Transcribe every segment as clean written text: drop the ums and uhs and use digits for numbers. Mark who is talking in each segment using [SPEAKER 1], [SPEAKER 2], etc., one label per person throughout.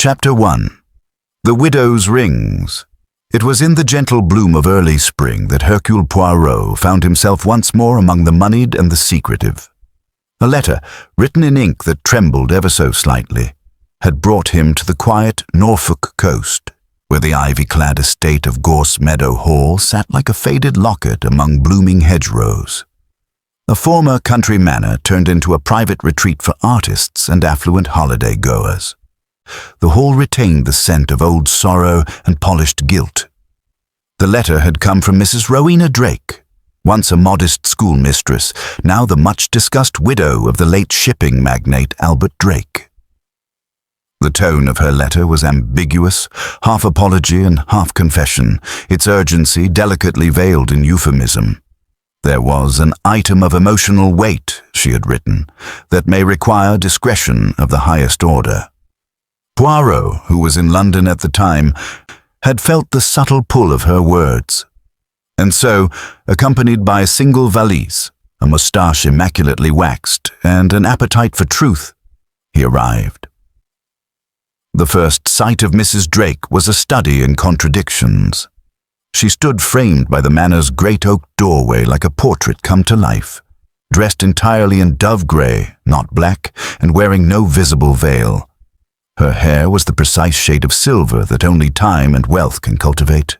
[SPEAKER 1] Chapter 1. The Widow's Rings. It was in the gentle bloom of early spring that Hercule Poirot found himself once more among the moneyed and the secretive. A letter, written in ink that trembled ever so slightly, had brought him to the quiet Norfolk coast, where the ivy-clad estate of Gorse Meadow Hall sat like a faded locket among blooming hedgerows. A former country manor turned into a private retreat for artists and affluent holiday-goers. The hall retained the scent of old sorrow and polished gilt. The letter had come from Mrs. Rowena Drake, once a modest schoolmistress, now the much-discussed widow of the late shipping magnate Albert Drake. The tone of her letter was ambiguous, half apology and half confession, its urgency delicately veiled in euphemism. There was an item of emotional weight, she had written, that may require discretion of the highest order. Poirot, who was in London at the time, had felt the subtle pull of her words. And so, accompanied by a single valise, a moustache immaculately waxed, and an appetite for truth, he arrived. The first sight of Mrs. Drake was a study in contradictions. She stood framed by the manor's great oak doorway like a portrait come to life, dressed entirely in dove-grey, not black, and wearing no visible veil. Her hair was the precise shade of silver that only time and wealth can cultivate.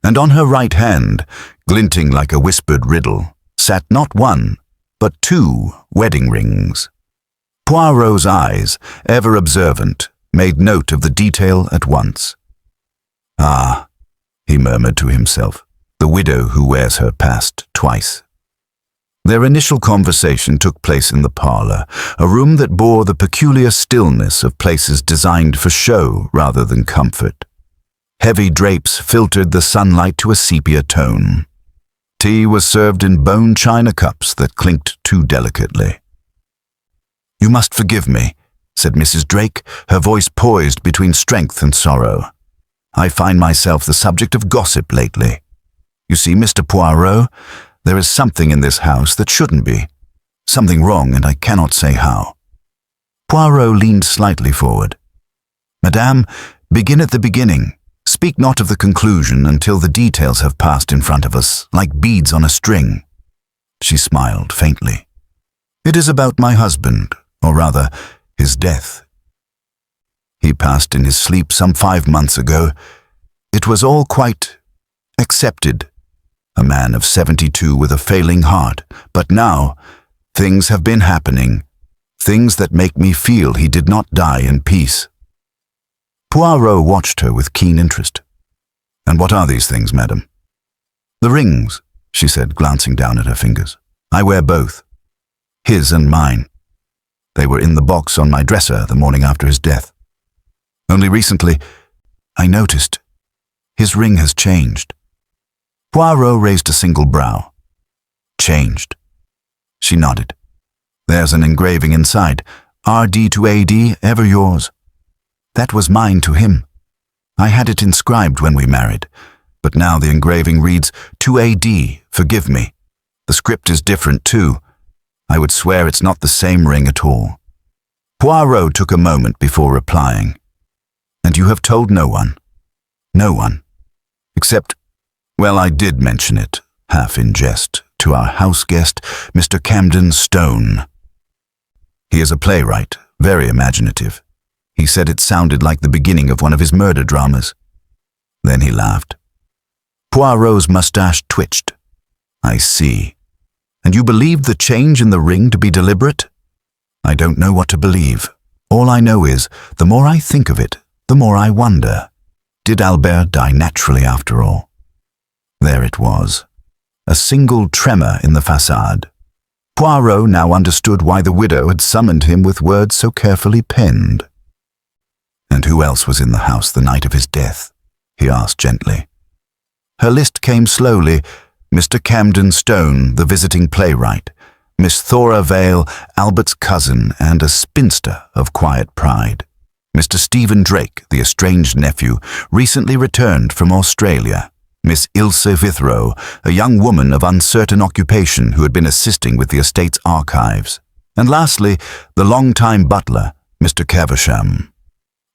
[SPEAKER 1] And on her right hand, glinting like a whispered riddle, sat not one, but 2 wedding rings. Poirot's eyes, ever observant, made note of the detail at once. "Ah," he murmured to himself, "the widow who wears her past twice." Their initial conversation took place in the parlor, a room that bore the peculiar stillness of places designed for show rather than comfort. Heavy drapes filtered the sunlight to a sepia tone. Tea was served in bone china cups that clinked too delicately. "You must forgive me," said Mrs. Drake, her voice poised between strength and sorrow. "I find myself the subject of gossip lately. You see, Mr. Poirot, there is something in this house that shouldn't be. Something wrong, and I cannot say how." Poirot leaned slightly forward. "Madame, begin at the beginning. Speak not of the conclusion until the details have passed in front of us, like beads on a string." She smiled faintly. "It is about my husband, or rather, his death. He passed in his sleep some 5 months ago. It was all quite accepted. A man of 72 with a failing heart. But now, things have been happening. Things that make me feel he did not die in peace." Poirot watched her with keen interest. "And what are these things, madam?" "The rings," she said, glancing down at her fingers. "I wear both. His and mine. They were in the box on my dresser the morning after his death. Only recently, I noticed his ring has changed." Poirot raised a single brow. "Changed?" She nodded. "There's an engraving inside. R.D. to A.D., ever yours. That was mine to him. I had it inscribed when we married, but now the engraving reads, to A.D., forgive me. The script is different too. I would swear it's not the same ring at all." Poirot took a moment before replying. "And you have told no one?" "No one. Except, well, I did mention it, half in jest, to our house guest, Mr. Camden Stone. He is a playwright, very imaginative. He said it sounded like the beginning of one of his murder dramas." Then he laughed. Poirot's mustache twitched. "I see. And you believed the change in the ring to be deliberate?" "I don't know what to believe. All I know is, the more I think of it, the more I wonder. Did Albert die naturally after all?" There it was, a single tremor in the facade. Poirot now understood why the widow had summoned him with words so carefully penned. "And who else was in the house the night of his death?" he asked gently. Her list came slowly. Mr. Camden Stone, the visiting playwright, Miss Thora Vale, Albert's cousin, and a spinster of quiet pride. Mr. Stephen Drake, the estranged nephew, recently returned from Australia. Miss Ilse Withrow, a young woman of uncertain occupation who had been assisting with the estate's archives. And lastly, the long-time butler, Mr. Caversham.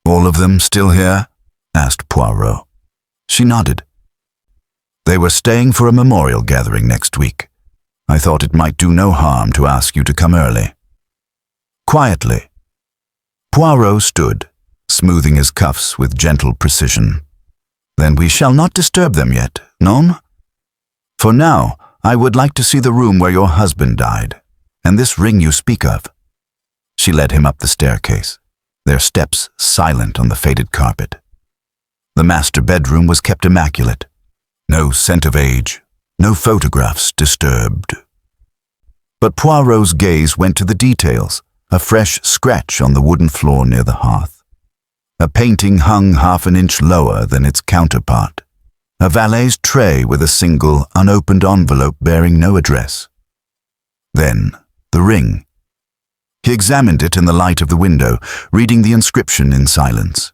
[SPEAKER 1] All of them still here? Asked Poirot. She nodded. They were staying for a memorial gathering next week. I thought it might do no harm to ask you to come early. Quietly. Poirot stood, smoothing his cuffs with gentle precision. Then we shall not disturb them yet, non? For now, I would like to see the room where your husband died, and this ring you speak of. She led him up the staircase, their steps silent on the faded carpet. The master bedroom was kept immaculate. No scent of age, no photographs disturbed. But Poirot's gaze went to the details, a fresh scratch on the wooden floor near the hearth. A painting hung half an inch lower than its counterpart. A valet's tray with a single, unopened envelope bearing no address. Then, the ring. He examined it in the light of the window, reading the inscription in silence.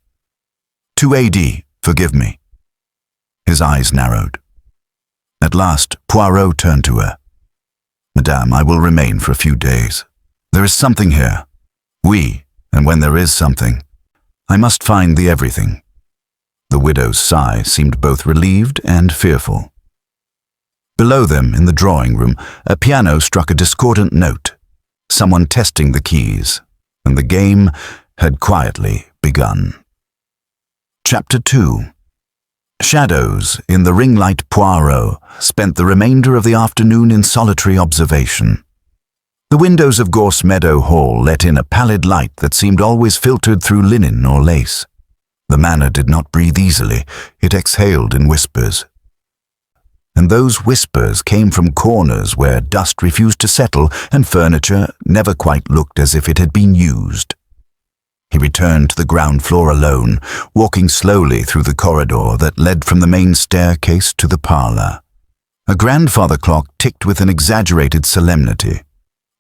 [SPEAKER 1] "To AD, forgive me." His eyes narrowed. At last, Poirot turned to her. "Madame, I will remain for a few days. There is something here. And when there is something, I must find the everything." The widow's sigh seemed both relieved and fearful. Below them, in the drawing room, a piano struck a discordant note, someone testing the keys, and the game had quietly begun. Chapter 2. Shadows in the ring-light Poirot spent the remainder of the afternoon in solitary observation. The windows of Gorse Meadow Hall let in a pallid light that seemed always filtered through linen or lace. The manor did not breathe easily, it exhaled in whispers. And those whispers came from corners where dust refused to settle and furniture never quite looked as if it had been used. He returned to the ground floor alone, walking slowly through the corridor that led from the main staircase to the parlor. A grandfather clock ticked with an exaggerated solemnity.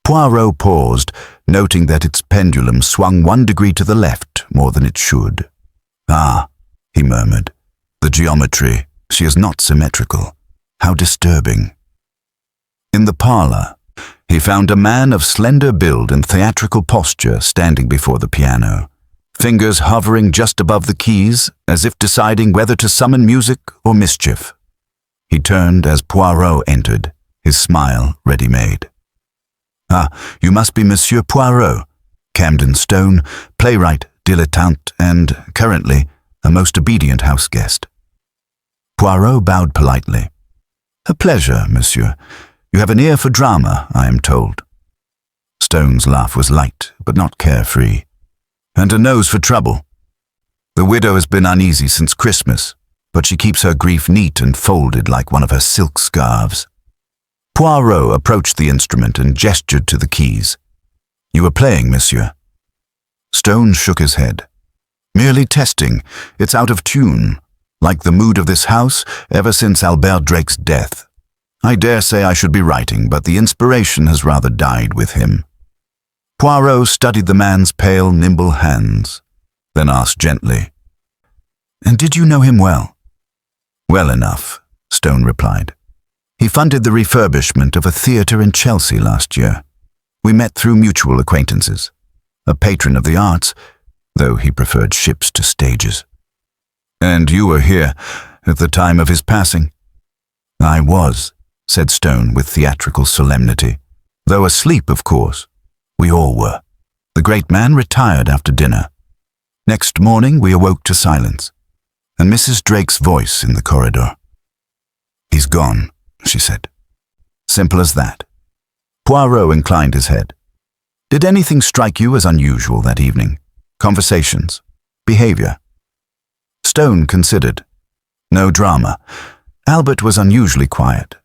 [SPEAKER 1] Poirot paused, noting that its pendulum swung 1 degree to the left more than it should. "Ah," he murmured, "the geometry, she is not symmetrical. How disturbing." In the parlor, he found a man of slender build and theatrical posture standing before the piano, fingers hovering just above the keys as if deciding whether to summon music or mischief. He turned as Poirot entered, his smile ready-made. "Ah, you must be Monsieur Poirot, Camden Stone, playwright, dilettante, and, currently, a most obedient house guest." Poirot bowed politely. "A pleasure, monsieur. You have an ear for drama, I am told." Stone's laugh was light, but not carefree. "And a nose for trouble. The widow has been uneasy since Christmas, but she keeps her grief neat and folded like one of her silk scarves." Poirot approached the instrument and gestured to the keys. "You were playing, monsieur." Stone shook his head. "Merely testing. It's out of tune, like the mood of this house ever since Albert Drake's death. I dare say I should be writing, but the inspiration has rather died with him." Poirot studied the man's pale, nimble hands, then asked gently, "And did you know him well?" "Well enough," Stone replied. "He funded the refurbishment of a theatre in Chelsea last year. We met through mutual acquaintances. A patron of the arts, though he preferred ships to stages." "And you were here at the time of his passing?" "I was," said Stone with theatrical solemnity. "Though asleep, of course. We all were. The great man retired after dinner. Next morning we awoke to silence, and Mrs. Drake's voice in the corridor. 'He's gone,' she said. Simple as that." Poirot inclined his head. "Did anything strike you as unusual that evening? Conversations? Behavior?" Stone considered. "No drama. Albert was unusually quiet,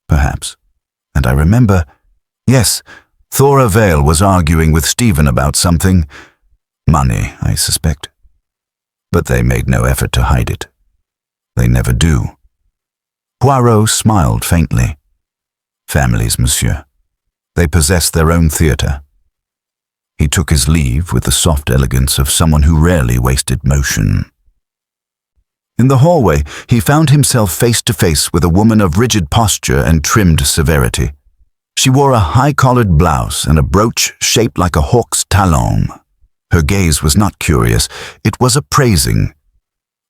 [SPEAKER 1] perhaps. And I remember, yes, Thora Vale was arguing with Stephen about something. Money, I suspect. But they made no effort to hide it. They never do." Poirot smiled faintly. "Families, monsieur. They possess their own theatre." He took his leave with the soft elegance of someone who rarely wasted motion. In the hallway, he found himself face to face with a woman of rigid posture and trimmed severity. She wore a high-collared blouse and a brooch shaped like a hawk's talon. Her gaze was not curious, it was appraising.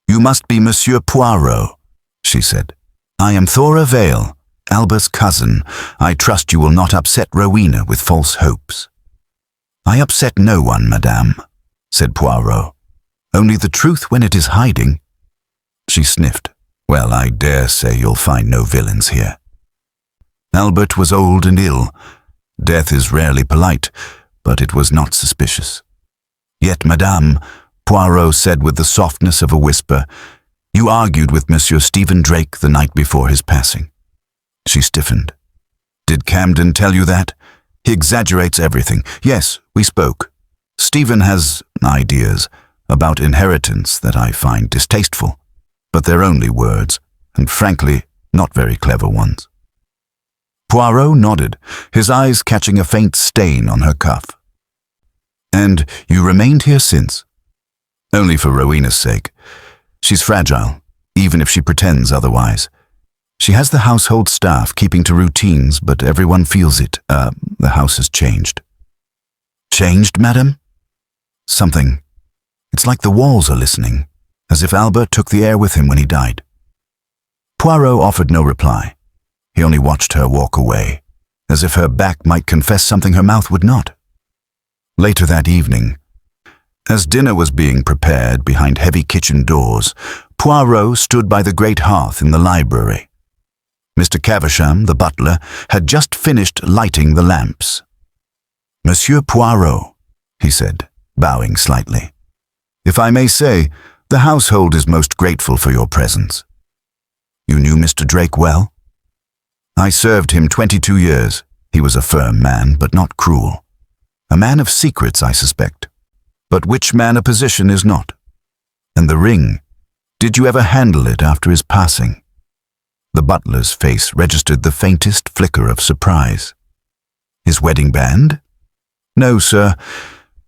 [SPEAKER 1] "You must be Monsieur Poirot," she said. "I am Thora Vale, Albert's cousin. I trust you will not upset Rowena with false hopes." "I upset no one, madame," said Poirot. "Only the truth when it is hiding." She sniffed. "Well, I dare say you'll find no villains here." Albert was old and ill. Death is rarely polite, but it was not suspicious. "Yet, madame," Poirot said with the softness of a whisper, "you argued with Monsieur Stephen Drake the night before his passing." She stiffened. "Did Camden tell you that? He exaggerates everything. Yes, we spoke. Stephen has ideas about inheritance that I find distasteful, but they're only words, and frankly, not very clever ones." Poirot nodded, his eyes catching a faint stain on her cuff. "And you remained here since?" "Only for Rowena's sake. She's fragile, even if she pretends otherwise. She has the household staff keeping to routines, but everyone feels it. The house has changed." "Changed, madam?" "Something. It's like the walls are listening, as if Albert took the air with him when he died." Poirot offered no reply. He only watched her walk away, as if her back might confess something her mouth would not. Later that evening, as dinner was being prepared behind heavy kitchen doors, Poirot stood by the great hearth in the library. Mr. Caversham, the butler, had just finished lighting the lamps. "Monsieur Poirot," he said, bowing slightly, "if I may say, the household is most grateful for your presence." "You knew Mr. Drake well?" "I served him 22 years. He was a firm man, but not cruel. A man of secrets, I suspect. But which man of position is not? And the ring, did you ever handle it after his passing?" The butler's face registered the faintest flicker of surprise. "His wedding band?" "No, sir.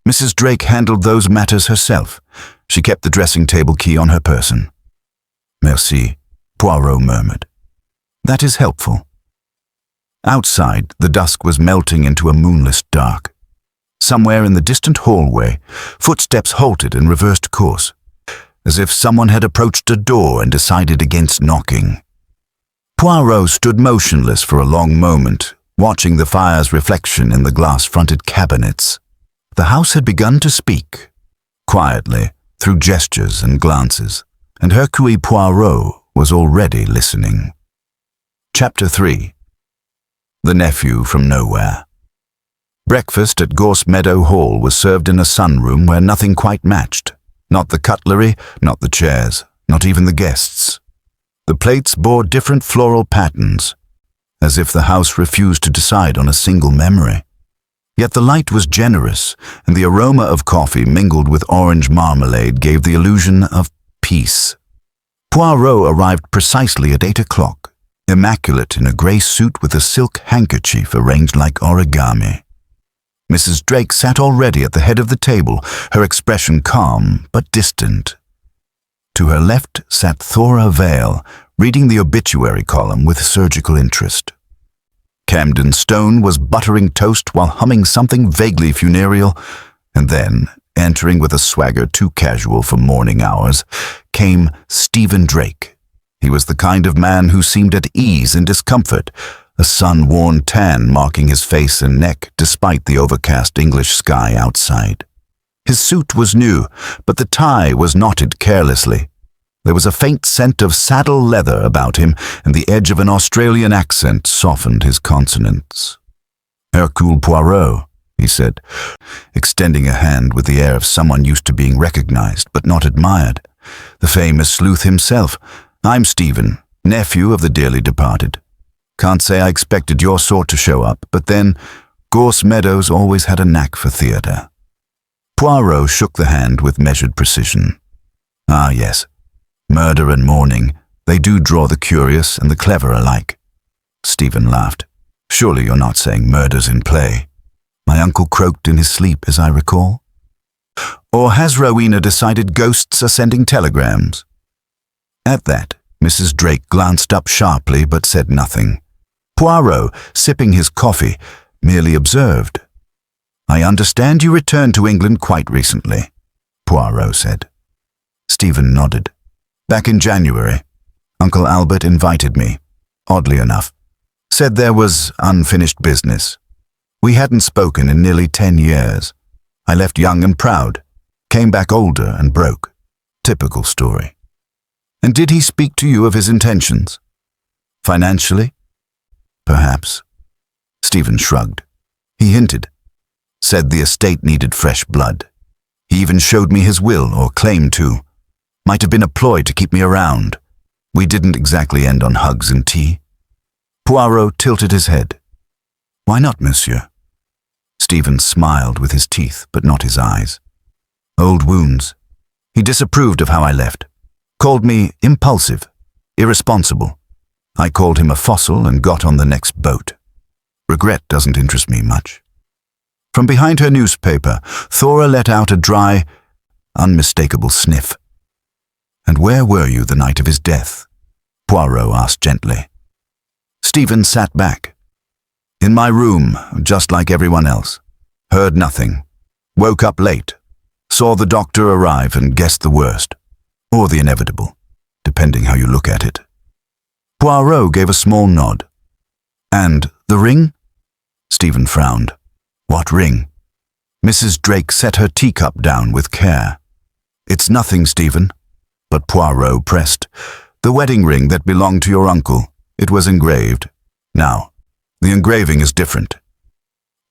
[SPEAKER 1] Mrs. Drake handled those matters herself. She kept the dressing table key on her person." "Merci," Poirot murmured. "That is helpful." Outside, the dusk was melting into a moonless dark. Somewhere in the distant hallway, footsteps halted and reversed course, as if someone had approached a door and decided against knocking. Poirot stood motionless for a long moment, watching the fire's reflection in the glass-fronted cabinets. The house had begun to speak, quietly, through gestures and glances, and Hercule Poirot was already listening. Chapter 3. The Nephew from Nowhere. Breakfast at Gorse Meadow Hall was served in a sunroom where nothing quite matched. Not the cutlery, not the chairs, not even the guests. The plates bore different floral patterns, as if the house refused to decide on a single memory. Yet the light was generous, and the aroma of coffee mingled with orange marmalade gave the illusion of peace. Poirot arrived precisely at 8 o'clock, immaculate in a grey suit with a silk handkerchief arranged like origami. Mrs. Drake sat already at the head of the table, her expression calm but distant. To her left sat Thora Vale, reading the obituary column with surgical interest. Camden Stone was buttering toast while humming something vaguely funereal, and then, entering with a swagger too casual for morning hours, came Stephen Drake. He was the kind of man who seemed at ease in discomfort, a sun-worn tan marking his face and neck despite the overcast English sky outside. His suit was new, but the tie was knotted carelessly. There was a faint scent of saddle leather about him, and the edge of an Australian accent softened his consonants. "Hercule Poirot," he said, extending a hand with the air of someone used to being recognized but not admired. "The famous sleuth himself. I'm Stephen, nephew of the dearly departed. Can't say I expected your sort to show up, but then Gorse Meadows always had a knack for theatre." Poirot shook the hand with measured precision. "Ah, yes. Murder and mourning, they do draw the curious and the clever alike." Stephen laughed. "Surely you're not saying murder's in play. My uncle croaked in his sleep, as I recall. Or has Rowena decided ghosts are sending telegrams?" At that, Mrs. Drake glanced up sharply but said nothing. Poirot, sipping his coffee, merely observed. "I understand you returned to England quite recently," Poirot said. Stephen nodded. "Back in January, Uncle Albert invited me, oddly enough. Said there was unfinished business. We hadn't spoken in nearly 10 years. I left young and proud, came back older and broke. Typical story." "And did he speak to you of his intentions?" "Financially? Perhaps." Stephen shrugged. "He hinted. Said the estate needed fresh blood. He even showed me his will, or claimed to. Might have been a ploy to keep me around. We didn't exactly end on hugs and tea." Poirot tilted his head. "Why not, monsieur?" Stephen smiled with his teeth, but not his eyes. "Old wounds. He disapproved of how I left. Called me impulsive, irresponsible. I called him a fossil and got on the next boat. Regret doesn't interest me much." From behind her newspaper, Thora let out a dry, unmistakable sniff. "And where were you the night of his death?" Poirot asked gently. Stephen sat back. "In my room, just like everyone else. Heard nothing. Woke up late. Saw the doctor arrive and guessed the worst. Or the inevitable, depending how you look at it." Poirot gave a small nod. "And the ring?" Stephen frowned. "What ring?" Mrs. Drake set her teacup down with care. "It's nothing, Stephen." But Poirot pressed. "The wedding ring that belonged to your uncle. It was engraved. Now, the engraving is different."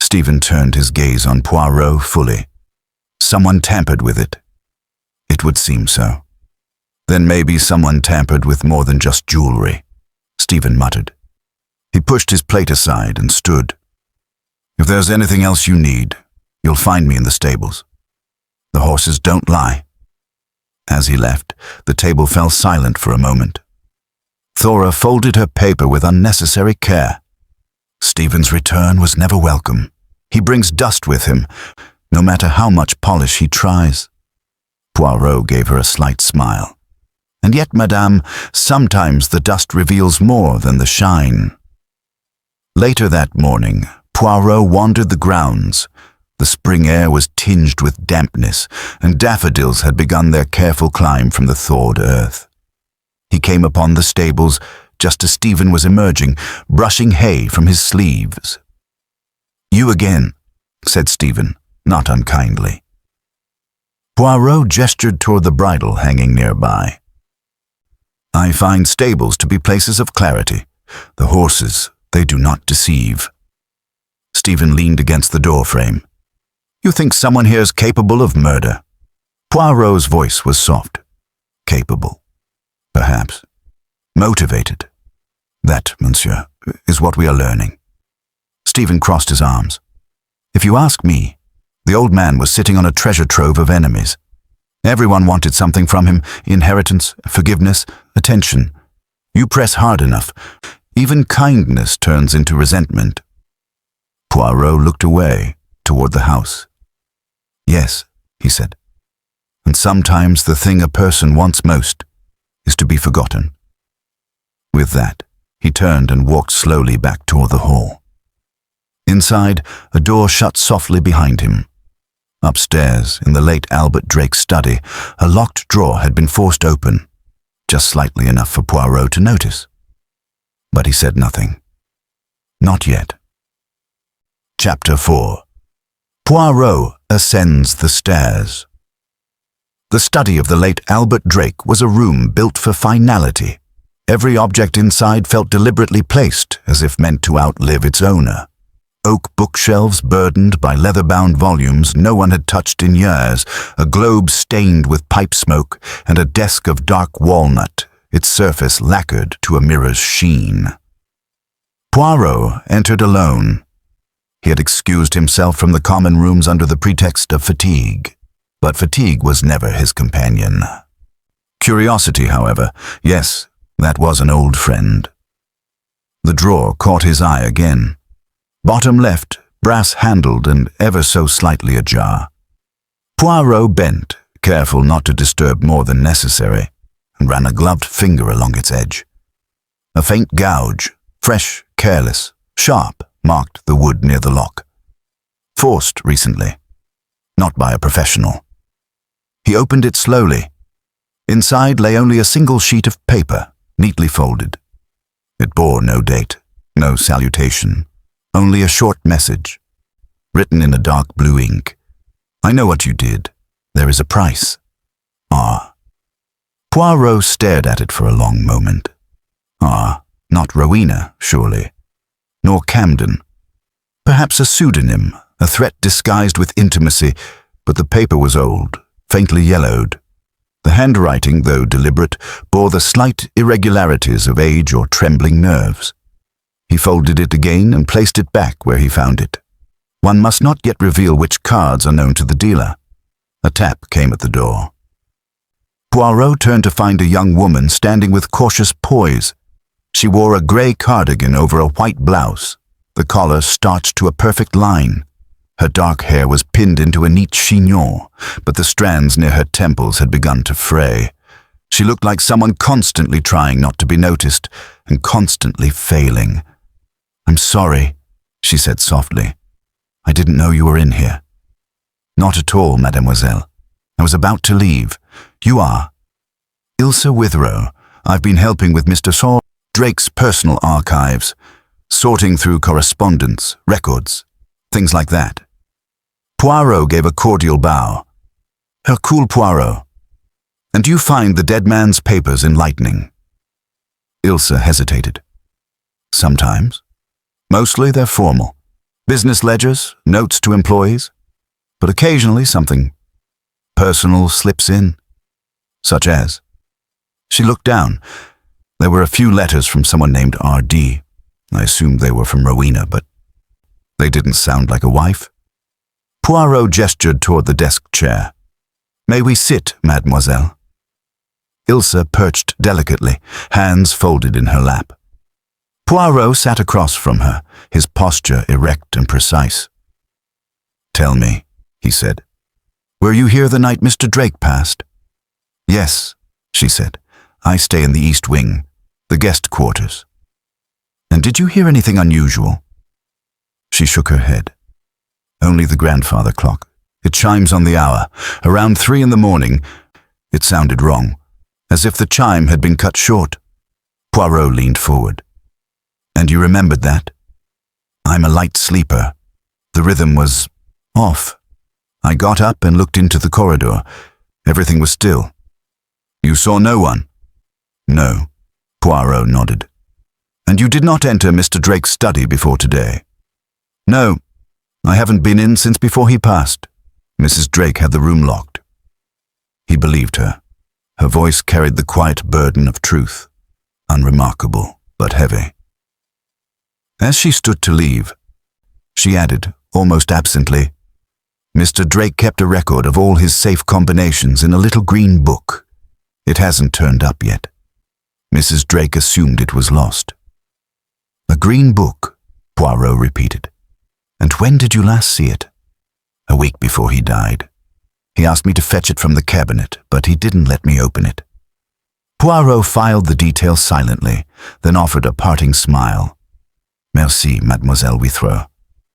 [SPEAKER 1] Stephen turned his gaze on Poirot fully. "Someone tampered with it." "It would seem so." "Then maybe someone tampered with more than just jewelry," Stephen muttered. He pushed his plate aside and stood. "If there's anything else you need, you'll find me in the stables. The horses don't lie." As he left, the table fell silent for a moment. Thora folded her paper with unnecessary care. Stephen's return was never welcome. He brings dust with him, no matter how much polish he tries. Poirot gave her a slight smile. "And yet, madame, sometimes the dust reveals more than the shine." Later that morning, Poirot wandered the grounds. The spring air was tinged with dampness, and daffodils had begun their careful climb from the thawed earth. He came upon the stables just as Stephen was emerging, brushing hay from his sleeves. "You again," said Stephen, not unkindly. Poirot gestured toward the bridle hanging nearby. "I find stables to be places of clarity. The horses, they do not deceive." Stephen leaned against the doorframe. "You think someone here is capable of murder?" Poirot's voice was soft. "Capable. Perhaps. Motivated. That, monsieur, is what we are learning." Stephen crossed his arms. "If you ask me, the old man was sitting on a treasure trove of enemies. Everyone wanted something from him: inheritance, forgiveness, attention. You press hard enough, even kindness turns into resentment." Poirot looked away, toward the house. "Yes," he said, "and sometimes the thing a person wants most is to be forgotten." With that, he turned and walked slowly back toward the hall. Inside, a door shut softly behind him. Upstairs, in the late Albert Drake's study, a locked drawer had been forced open, just slightly enough for Poirot to notice. But he said nothing. Not yet. Chapter 4. Poirot ascends the stairs. The study of the late Albert Drake was a room built for finality. Every object inside felt deliberately placed, as if meant to outlive its owner. Oak bookshelves burdened by leather-bound volumes no one had touched in years, a globe stained with pipe smoke, and a desk of dark walnut, its surface lacquered to a mirror's sheen. Poirot entered alone. He had excused himself from the common rooms under the pretext of fatigue, but fatigue was never his companion. Curiosity, however, yes, that was an old friend. The drawer caught his eye again. Bottom left, brass-handled and ever so slightly ajar. Poirot bent, careful not to disturb more than necessary, and ran a gloved finger along its edge. A faint gouge, fresh, careless, sharp, marked the wood near the lock. Forced recently. Not by a professional. He opened it slowly. Inside lay only a single sheet of paper, neatly folded. It bore no date, no salutation, only a short message, written in a dark blue ink. I know what you did. There is a price. R. Poirot stared at it for a long moment. R. Not Rowena, surely. Nor Camden. Perhaps a pseudonym, a threat disguised with intimacy, but the paper was old, faintly yellowed. The handwriting, though deliberate, bore the slight irregularities of age or trembling nerves. He folded it again and placed it back where he found it. One must not yet reveal which cards are known to the dealer. A tap came at the door. Poirot turned to find a young woman standing with cautious poise. She wore a grey cardigan over a white blouse, the collar starched to a perfect line. Her dark hair was pinned into a neat chignon, but the strands near her temples had begun to fray. She looked like someone constantly trying not to be noticed and constantly failing. "I'm sorry," she said softly. "I didn't know you were in here." "Not at all, mademoiselle. I was about to leave. You are?" "Ilse Withrow. I've been helping with Mr. Saul Drake's personal archives, sorting through correspondence, records, things like that." Poirot gave a cordial bow. "Hercule Poirot. And do you find the dead man's papers enlightening?" Ilse hesitated. "Sometimes. Mostly they're formal. Business ledgers, notes to employees. But occasionally something personal slips in. Such as?" She looked down. There were a few letters from someone named R.D. I assumed they were from Rowena, but they didn't sound like a wife. Poirot gestured toward the desk chair. "May we sit, mademoiselle?" Ilse perched delicately, hands folded in her lap. Poirot sat across from her, his posture erect and precise. "Tell me," he said, "were you here the night Mr. Drake passed?" "Yes," she said. "I stay in the East Wing, the guest quarters." "And did you hear anything unusual?" She shook her head. "Only the grandfather clock. It chimes on the hour. Around 3 in the morning. It sounded wrong, as if the chime had been cut short." Poirot leaned forward. "And you remembered that?" "I'm a light sleeper. The rhythm was off. I got up and looked into the corridor. Everything was still." "You saw no one?" "No." Poirot nodded. "And you did not enter Mr. Drake's study before today?" "No. I haven't been in since before he passed. Mrs. Drake had the room locked." He believed her. Her voice carried the quiet burden of truth, unremarkable but heavy. As she stood to leave, she added, almost absently, "Mr. Drake kept a record of all his safe combinations in a little green book. It hasn't turned up yet. Mrs. Drake assumed it was lost." "A green book," Poirot repeated. "And when did you last see it?" "A week before he died. He asked me to fetch it from the cabinet, but he didn't let me open it." Poirot filed the details silently, then offered a parting smile. "Merci, Mademoiselle Withrow.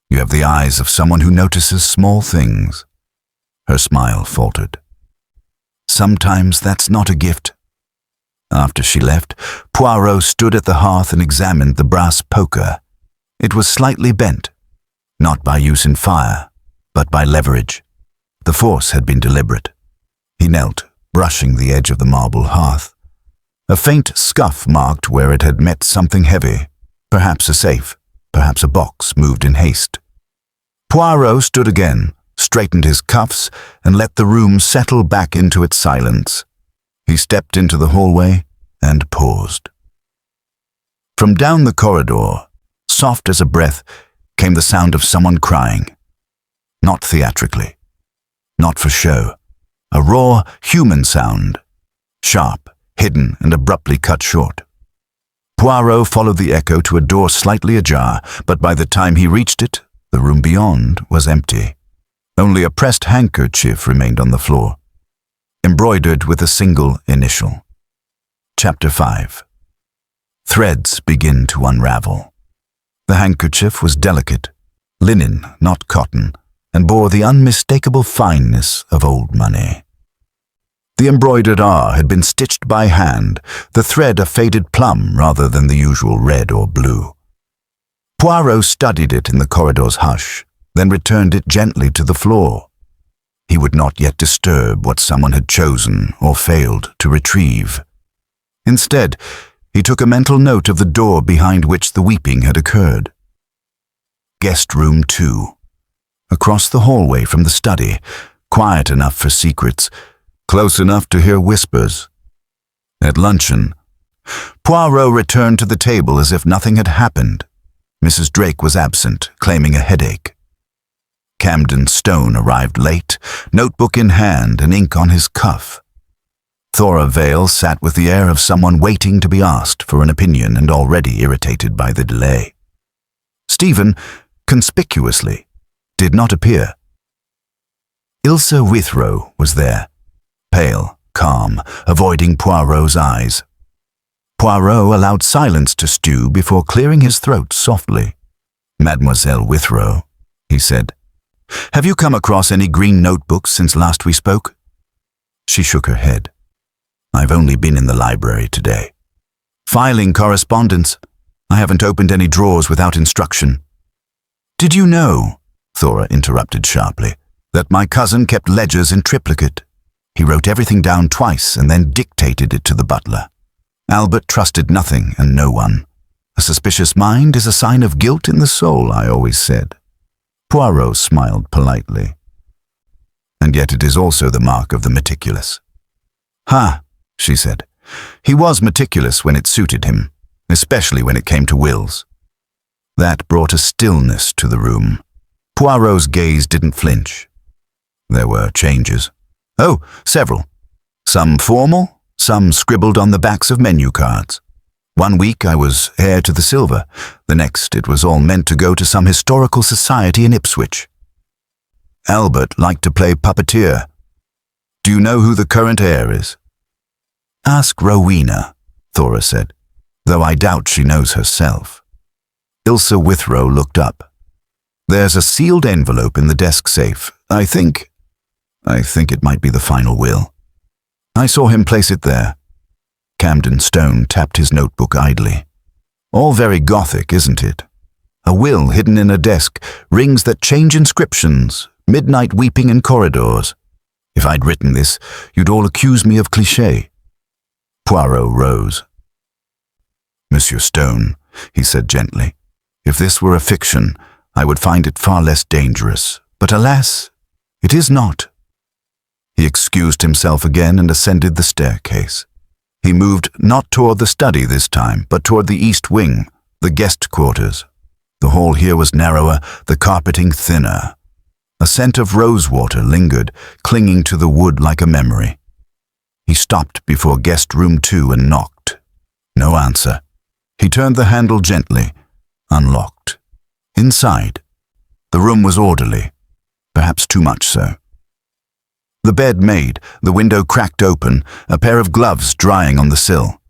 [SPEAKER 1] You have the eyes of someone who notices small things." Her smile faltered. "Sometimes that's not a gift." After she left, Poirot stood at the hearth and examined the brass poker. It was slightly bent, not by use in fire, but by leverage. The force had been deliberate. He knelt, brushing the edge of the marble hearth. A faint scuff marked where it had met something heavy, perhaps a safe, perhaps a box moved in haste. Poirot stood again, straightened his cuffs, and let the room settle back into its silence. He stepped into the hallway and paused. From down the corridor, soft as a breath, came the sound of someone crying. Not theatrically, not for show. A raw, human sound, sharp, hidden, and abruptly cut short. Poirot followed the echo to a door slightly ajar, but by the time he reached it, the room beyond was empty. Only a pressed handkerchief remained on the floor, embroidered with a single initial. Chapter 5. Threads begin to unravel. The handkerchief was delicate, linen, not cotton, and bore the unmistakable fineness of old money. The embroidered R had been stitched by hand, the thread a faded plum rather than the usual red or blue. Poirot studied it in the corridor's hush, then returned it gently to the floor. He would not yet disturb what someone had chosen or failed to retrieve. Instead, he took a mental note of the door behind which the weeping had occurred. Guest room 2. Across the hallway from the study, quiet enough for secrets, close enough to hear whispers. At luncheon, Poirot returned to the table as if nothing had happened. Mrs. Drake was absent, claiming a headache. Camden Stone arrived late, notebook in hand and ink on his cuff. Thora Vale sat with the air of someone waiting to be asked for an opinion and already irritated by the delay. Stephen, conspicuously, did not appear. Ilse Withrow was there, pale, calm, avoiding Poirot's eyes. Poirot allowed silence to stew before clearing his throat softly. "Mademoiselle Withrow," he said, "have you come across any green notebooks since last we spoke?" She shook her head. "I've only been in the library today. Filing correspondence. I haven't opened any drawers without instruction." "Did you know," Thora interrupted sharply, "that my cousin kept ledgers in triplicate? He wrote everything down twice and then dictated it to the butler. Albert trusted nothing and no one. A suspicious mind is a sign of guilt in the soul, I always said." Poirot smiled politely. "And yet it is also the mark of the meticulous." "Ha," she said. "He was meticulous when it suited him, especially when it came to wills." That brought a stillness to the room. Poirot's gaze didn't flinch. There were changes. Oh, several. Some formal, some scribbled on the backs of menu cards. One week I was heir to the silver. The next it was all meant to go to some historical society in Ipswich. Albert liked to play puppeteer. Do you know who the current heir is? Ask Rowena, Thora said, though I doubt she knows herself. Ilse Withrow looked up. There's a sealed envelope in the desk safe. I think it might be the final will. I saw him place it there. Camden Stone tapped his notebook idly. All very Gothic, isn't it? A will hidden in a desk, rings that change inscriptions, midnight weeping in corridors. If I'd written this, you'd all accuse me of cliché. Poirot rose. Monsieur Stone, he said gently, if this were a fiction, I would find it far less dangerous. But alas, it is not. He excused himself again and ascended the staircase. He moved not toward the study this time, but toward the east wing, the guest quarters. The hall here was narrower, the carpeting thinner. A scent of rosewater lingered, clinging to the wood like a memory. He stopped before guest room 2 and knocked. No answer. He turned the handle gently, unlocked. Inside, the room was orderly, perhaps too much so. The bed made, the window cracked open, a pair of gloves drying on the sill.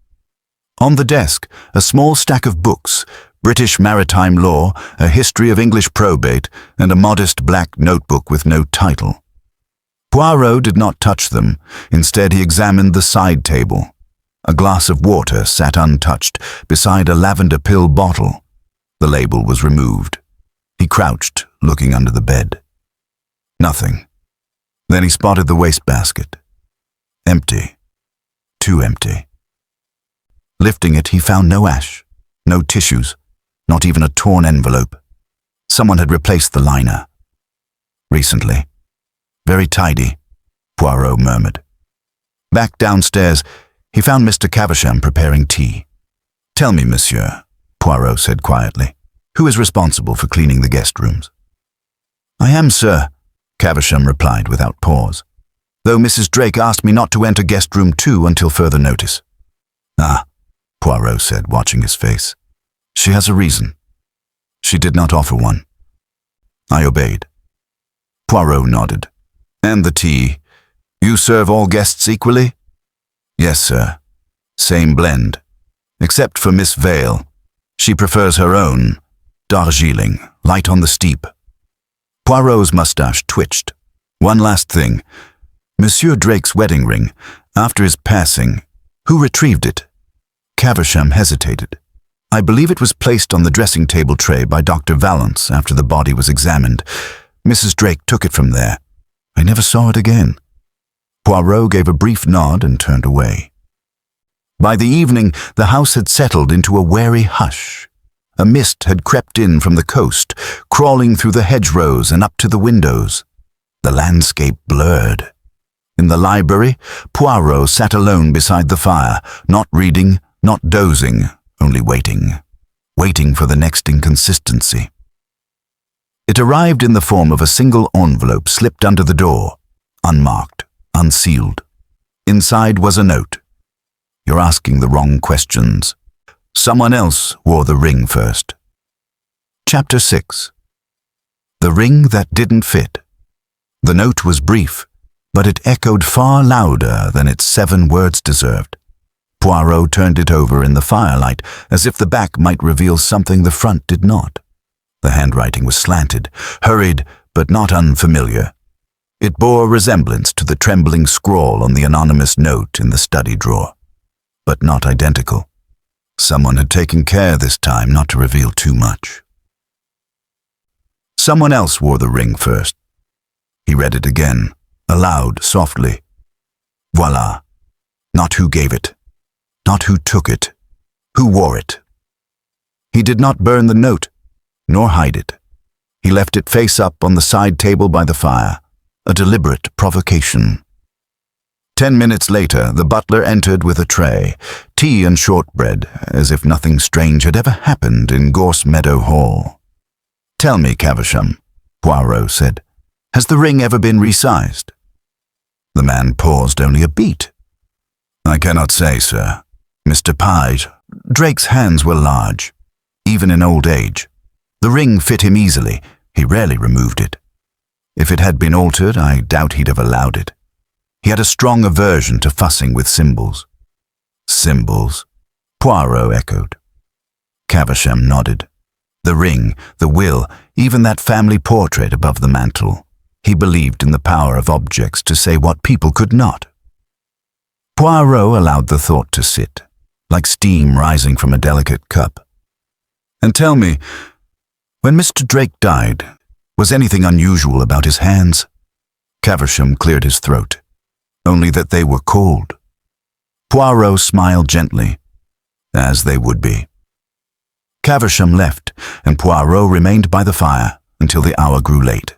[SPEAKER 1] On the desk, a small stack of books, British maritime law, a history of English probate, and a modest black notebook with no title. Poirot did not touch them. Instead, he examined the side table. A glass of water sat untouched beside a lavender pill bottle. The label was removed. He crouched, looking under the bed. Nothing. Then he spotted the wastebasket. Empty. Too empty. Lifting it, he found no ash, no tissues, not even a torn envelope. Someone had replaced the liner. Recently. Very tidy, Poirot murmured. Back downstairs, he found Mr. Caversham preparing tea. Tell me, monsieur, Poirot said quietly, who is responsible for cleaning the guest rooms? I am, sir, Caversham replied without pause, though Mrs. Drake asked me not to enter guest room 2 until further notice. Ah, Poirot said, watching his face. She has a reason. She did not offer one. I obeyed. Poirot nodded. And the tea. You serve all guests equally? Yes, sir. Same blend. Except for Miss Vale. She prefers her own, Darjeeling, light on the steep. Poirot's mustache twitched. One last thing. Monsieur Drake's wedding ring, after his passing, who retrieved it? Caversham hesitated. I believe it was placed on the dressing table tray by Dr. Valence after the body was examined. Mrs. Drake took it from there. I never saw it again. Poirot gave a brief nod and turned away. By the evening, the house had settled into a wary hush. A mist had crept in from the coast, crawling through the hedgerows and up to the windows. The landscape blurred. In the library, Poirot sat alone beside the fire, not reading, not dozing, only waiting for the next inconsistency. It arrived in the form of a single envelope slipped under the door, unmarked, unsealed. Inside was a note. You're asking the wrong questions. Someone else wore the ring first. Chapter 6. The ring that didn't fit. The note was brief, but it echoed far louder than its 7 words deserved. Poirot turned it over in the firelight, as if the back might reveal something the front did not. The handwriting was slanted, hurried, but not unfamiliar. It bore resemblance to the trembling scrawl on the anonymous note in the study drawer, but not identical. Someone had taken care this time not to reveal too much. Someone else wore the ring first. He read it again, aloud, softly. Voila. Not who gave it. Not who took it. Who wore it. He did not burn the note, nor hide it. He left it face up on the side table by the fire, a deliberate provocation. 10 minutes later, the butler entered with a tray, tea and shortbread, as if nothing strange had ever happened in Gorse Meadow Hall. Tell me, Caversham, Poirot said, has the ring ever been resized? The man paused only a beat. I cannot say, sir. Mr. Page, Drake's hands were large, even in old age. The ring fit him easily. He rarely removed it. If it had been altered, I doubt he'd have allowed it. He had a strong aversion to fussing with symbols. Symbols? Poirot echoed. Caversham nodded. The ring, the will, even that family portrait above the mantel. He believed in the power of objects to say what people could not. Poirot allowed the thought to sit, like steam rising from a delicate cup. And tell me, when Mr. Drake died, was anything unusual about his hands? Caversham cleared his throat. Only that they were cold. Poirot smiled gently, as they would be. Caversham left, and Poirot remained by the fire until the hour grew late.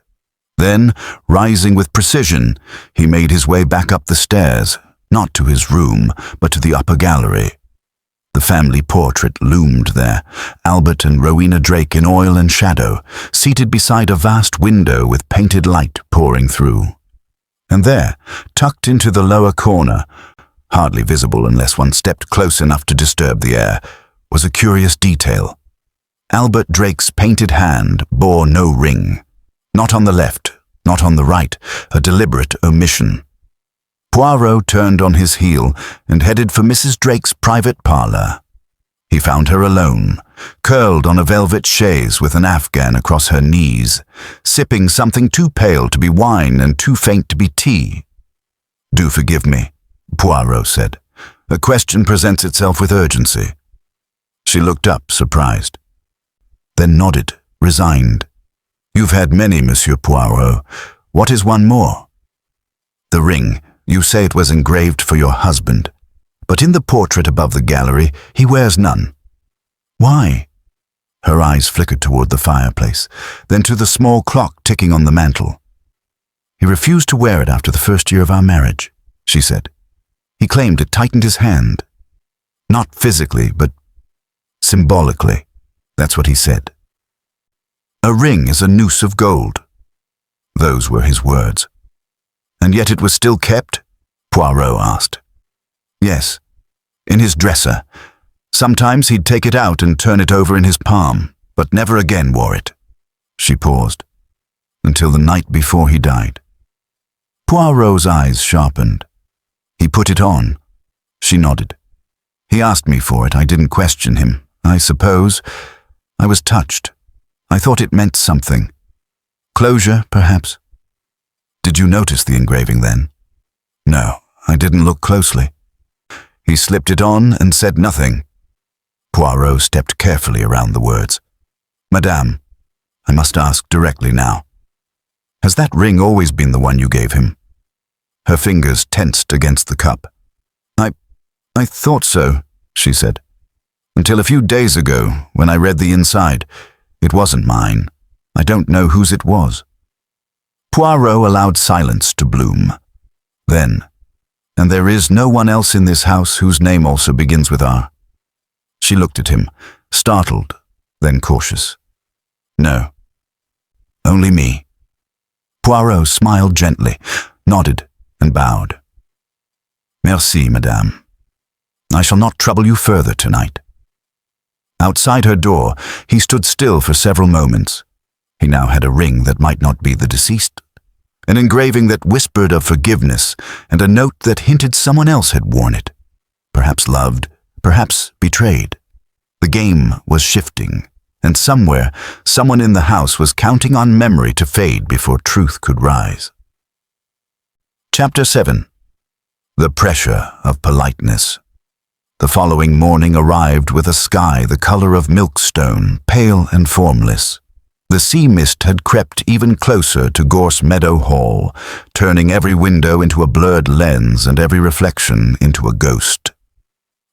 [SPEAKER 1] Then, rising with precision, he made his way back up the stairs, not to his room, but to the upper gallery. The family portrait loomed there, Albert and Rowena Drake in oil and shadow, seated beside a vast window with painted light pouring through. And there, tucked into the lower corner, hardly visible unless one stepped close enough to disturb the air, was a curious detail. Albert Drake's painted hand bore no ring. Not on the left, not on the right, a deliberate omission. Poirot turned on his heel and headed for Mrs. Drake's private parlour. He found her alone, curled on a velvet chaise with an afghan across her knees, sipping something too pale to be wine and too faint to be tea. Do forgive me, Poirot said. A question presents itself with urgency. She looked up, surprised. Then nodded, resigned. You've had many, Monsieur Poirot. What is one more? The ring. You say it was engraved for your husband. But in the portrait above the gallery, he wears none. Why? Her eyes flickered toward the fireplace, then to the small clock ticking on the mantel. He refused to wear it after the first year of our marriage, she said. He claimed it tightened his hand. Not physically, but symbolically. That's what he said. A ring is a noose of gold. Those were his words. And yet it was still kept? Poirot asked. Yes, in his dresser. Sometimes he'd take it out and turn it over in his palm, but never again wore it. She paused. Until the night before he died. Poirot's eyes sharpened. He put it on. She nodded. He asked me for it. I didn't question him. I suppose I was touched. I thought it meant something. Closure, perhaps? Did you notice the engraving then? No, I didn't look closely. He slipped it on and said nothing. Poirot stepped carefully around the words. Madame, I must ask directly now. Has that ring always been the one you gave him? Her fingers tensed against the cup. I thought so, she said. Until a few days ago, when I read the inside. It wasn't mine. I don't know whose it was. Poirot allowed silence to bloom. Then, and there is no one else in this house whose name also begins with R. She looked at him, startled, then cautious. No. Only me. Poirot smiled gently, nodded, and bowed. Merci, madame. I shall not trouble you further tonight. Outside her door, he stood still for several moments. He now had a ring that might not be the deceased, an engraving that whispered of forgiveness, and a note that hinted someone else had worn it. Perhaps loved, perhaps betrayed. The game was shifting, and somewhere, someone in the house was counting on memory to fade before truth could rise. Chapter 7. The Pressure of Politeness. The following morning arrived with a sky the color of milkstone, pale and formless. The sea mist had crept even closer to Gorse Meadow Hall, turning every window into a blurred lens and every reflection into a ghost.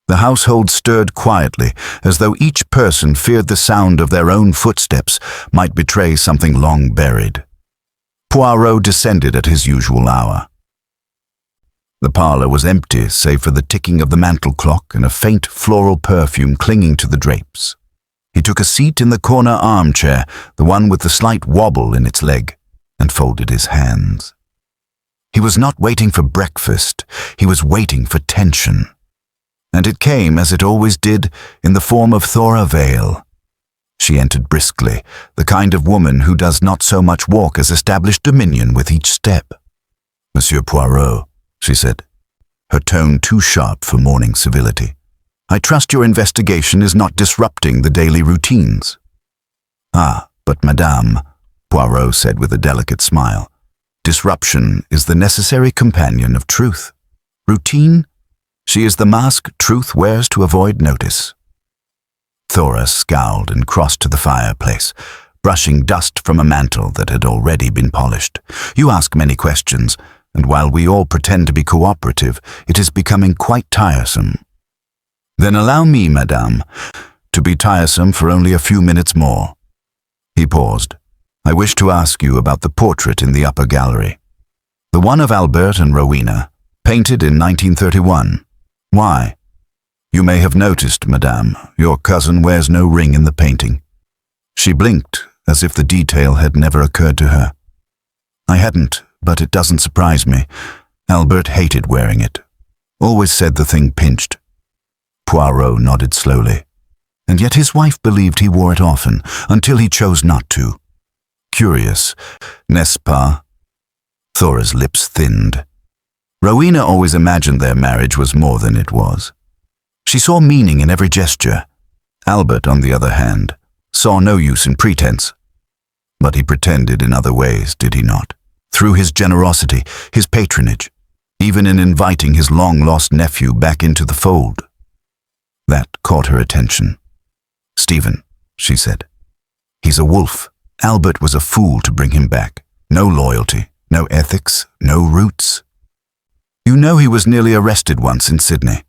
[SPEAKER 1] The household stirred quietly, as though each person feared the sound of their own footsteps might betray something long buried. Poirot descended at his usual hour. The parlor was empty, save for the ticking of the mantel clock and a faint floral perfume clinging to the drapes. He took a seat in the corner armchair, the one with the slight wobble in its leg, and folded his hands. He was not waiting for breakfast, he was waiting for tension. And it came, as it always did, in the form of Thora Vale. She entered briskly, the kind of woman who does not so much walk as establish dominion with each step. Monsieur Poirot, she said, her tone too sharp for morning civility. I trust your investigation is not disrupting the daily routines. Ah, but madame, Poirot said with a delicate smile, disruption is the necessary companion of truth. Routine? She is the mask truth wears to avoid notice. Thora scowled and crossed to the fireplace, brushing dust from a mantle that had already been polished. You ask many questions, and while we all pretend to be cooperative, it is becoming quite tiresome. Then allow me, madame, to be tiresome for only a few minutes more. He paused. I wish to ask you about the portrait in the upper gallery. The one of Albert and Rowena, painted in 1931. Why? You may have noticed, madame, your cousin wears no ring in the painting. She blinked, as if the detail had never occurred to her. I hadn't, but it doesn't surprise me. Albert hated wearing it. Always said the thing pinched. Poirot nodded slowly. And yet his wife believed he wore it often, until he chose not to. Curious, n'est-ce pas? Thora's lips thinned. Rowena always imagined their marriage was more than it was. She saw meaning in every gesture. Albert, on the other hand, saw no use in pretense. But he pretended in other ways, did he not? Through his generosity, his patronage, even in inviting his long-lost nephew back into the fold. That caught her attention. Stephen, she said. He's a wolf. Albert was a fool to bring him back. No loyalty, no ethics, no roots. You know he was nearly arrested once in Sydney.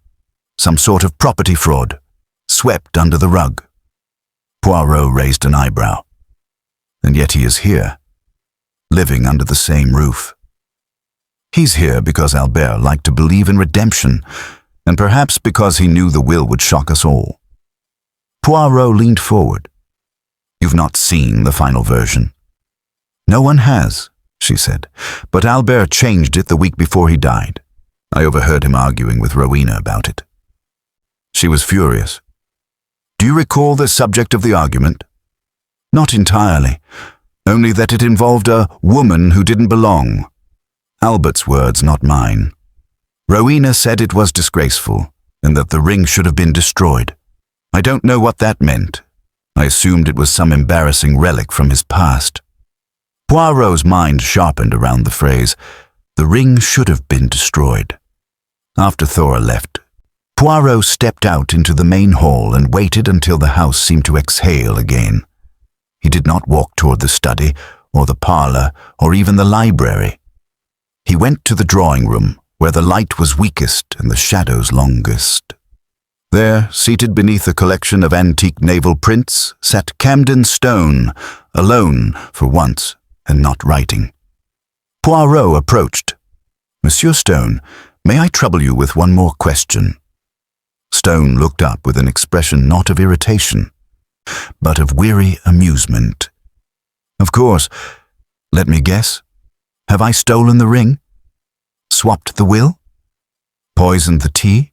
[SPEAKER 1] Some sort of property fraud, swept under the rug. Poirot raised an eyebrow. And yet he is here, living under the same roof. He's here because Albert liked to believe in redemption, and perhaps because he knew the will would shock us all. Poirot leaned forward. You've not seen the final version. No one has, she said, but Albert changed it the week before he died. I overheard him arguing with Rowena about it. She was furious. Do you recall the subject of the argument? Not entirely, only that it involved a woman who didn't belong. Albert's words, not mine. Rowena said it was disgraceful, and that the ring should have been destroyed. I don't know what that meant. I assumed it was some embarrassing relic from his past. Poirot's mind sharpened around the phrase, "The ring should have been destroyed." After Thora left, Poirot stepped out into the main hall and waited until the house seemed to exhale again. He did not walk toward the study, or the parlor, or even the library. He went to the drawing room, where the light was weakest and the shadows longest. There, seated beneath a collection of antique naval prints, sat Camden Stone, alone for once, and not writing. Poirot approached. "Monsieur Stone, may I trouble you with one more question?" Stone looked up with an expression not of irritation, but of weary amusement. "Of course. Let me guess. Have I stolen the ring? Swapped the will? Poisoned the tea?"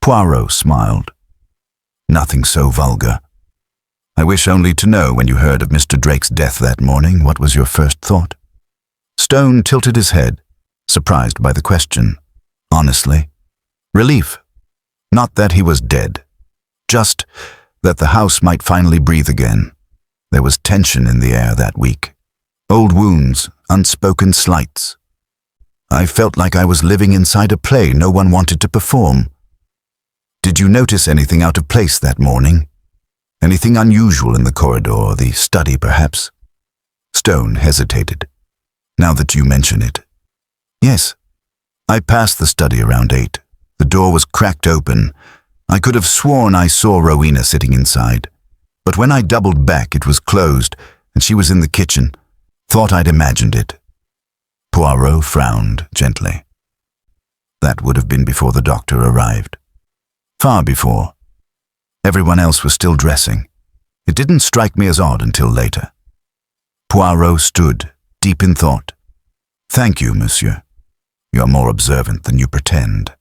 [SPEAKER 1] Poirot smiled. "Nothing so vulgar. I wish only to know, when you heard of Mr. Drake's death that morning, what was your first thought?" Stone tilted his head, surprised by the question. Honestly, relief. Not that he was dead, just that the house might finally breathe again. There was tension in the air that week. Old wounds, unspoken slights. I felt like I was living inside a play no one wanted to perform. "Did you notice anything out of place that morning? Anything unusual in the corridor or the study, perhaps?" Stone hesitated. "Now that you mention it. Yes, I passed the study around 8. The door was cracked open. I could have sworn I saw Rowena sitting inside. But when I doubled back, it was closed, and she was in the kitchen. Thought I'd imagined it." Poirot frowned gently. "That would have been before the doctor arrived. Far before. Everyone else was still dressing. It didn't strike me as odd until later." Poirot stood, deep in thought. "Thank you, monsieur. You are more observant than you pretend."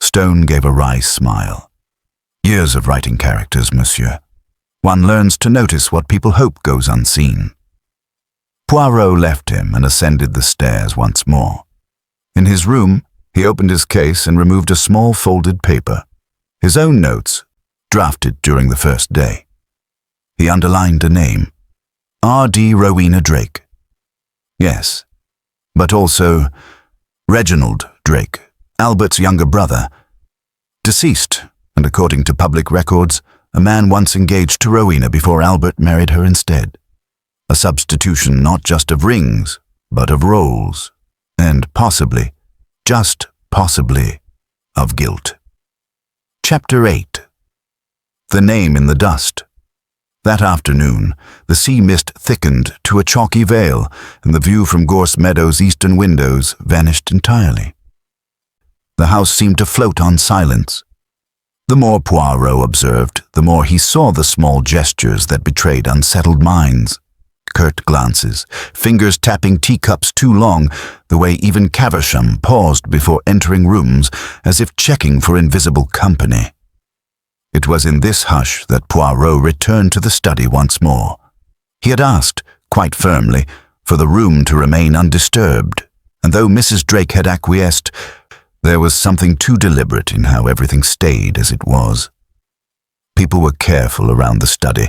[SPEAKER 1] Stone gave a wry smile. "Years of writing characters, monsieur. One learns to notice what people hope goes unseen." Poirot left him and ascended the stairs once more. In his room, he opened his case and removed a small folded paper. His own notes, drafted during the first day. He underlined a name. R.D. Rowena Drake. Yes, but also Reginald Drake, Albert's younger brother. Deceased, and according to public records, a man once engaged to Rowena before Albert married her instead. A substitution not just of rings, but of roles, and possibly, just possibly, of guilt. Chapter 8. The name in the dust. That afternoon, the sea mist thickened to a chalky veil, and the view from Gorse Meadows' eastern windows vanished entirely. The house seemed to float on silence. The more Poirot observed, the more he saw the small gestures that betrayed unsettled minds. Curt glances, fingers tapping teacups too long, the way even Caversham paused before entering rooms as if checking for invisible company. It was in this hush that Poirot returned to the study once more. He had asked, quite firmly, for the room to remain undisturbed, and though Mrs. Drake had acquiesced, there was something too deliberate in how everything stayed as it was. People were careful around the study,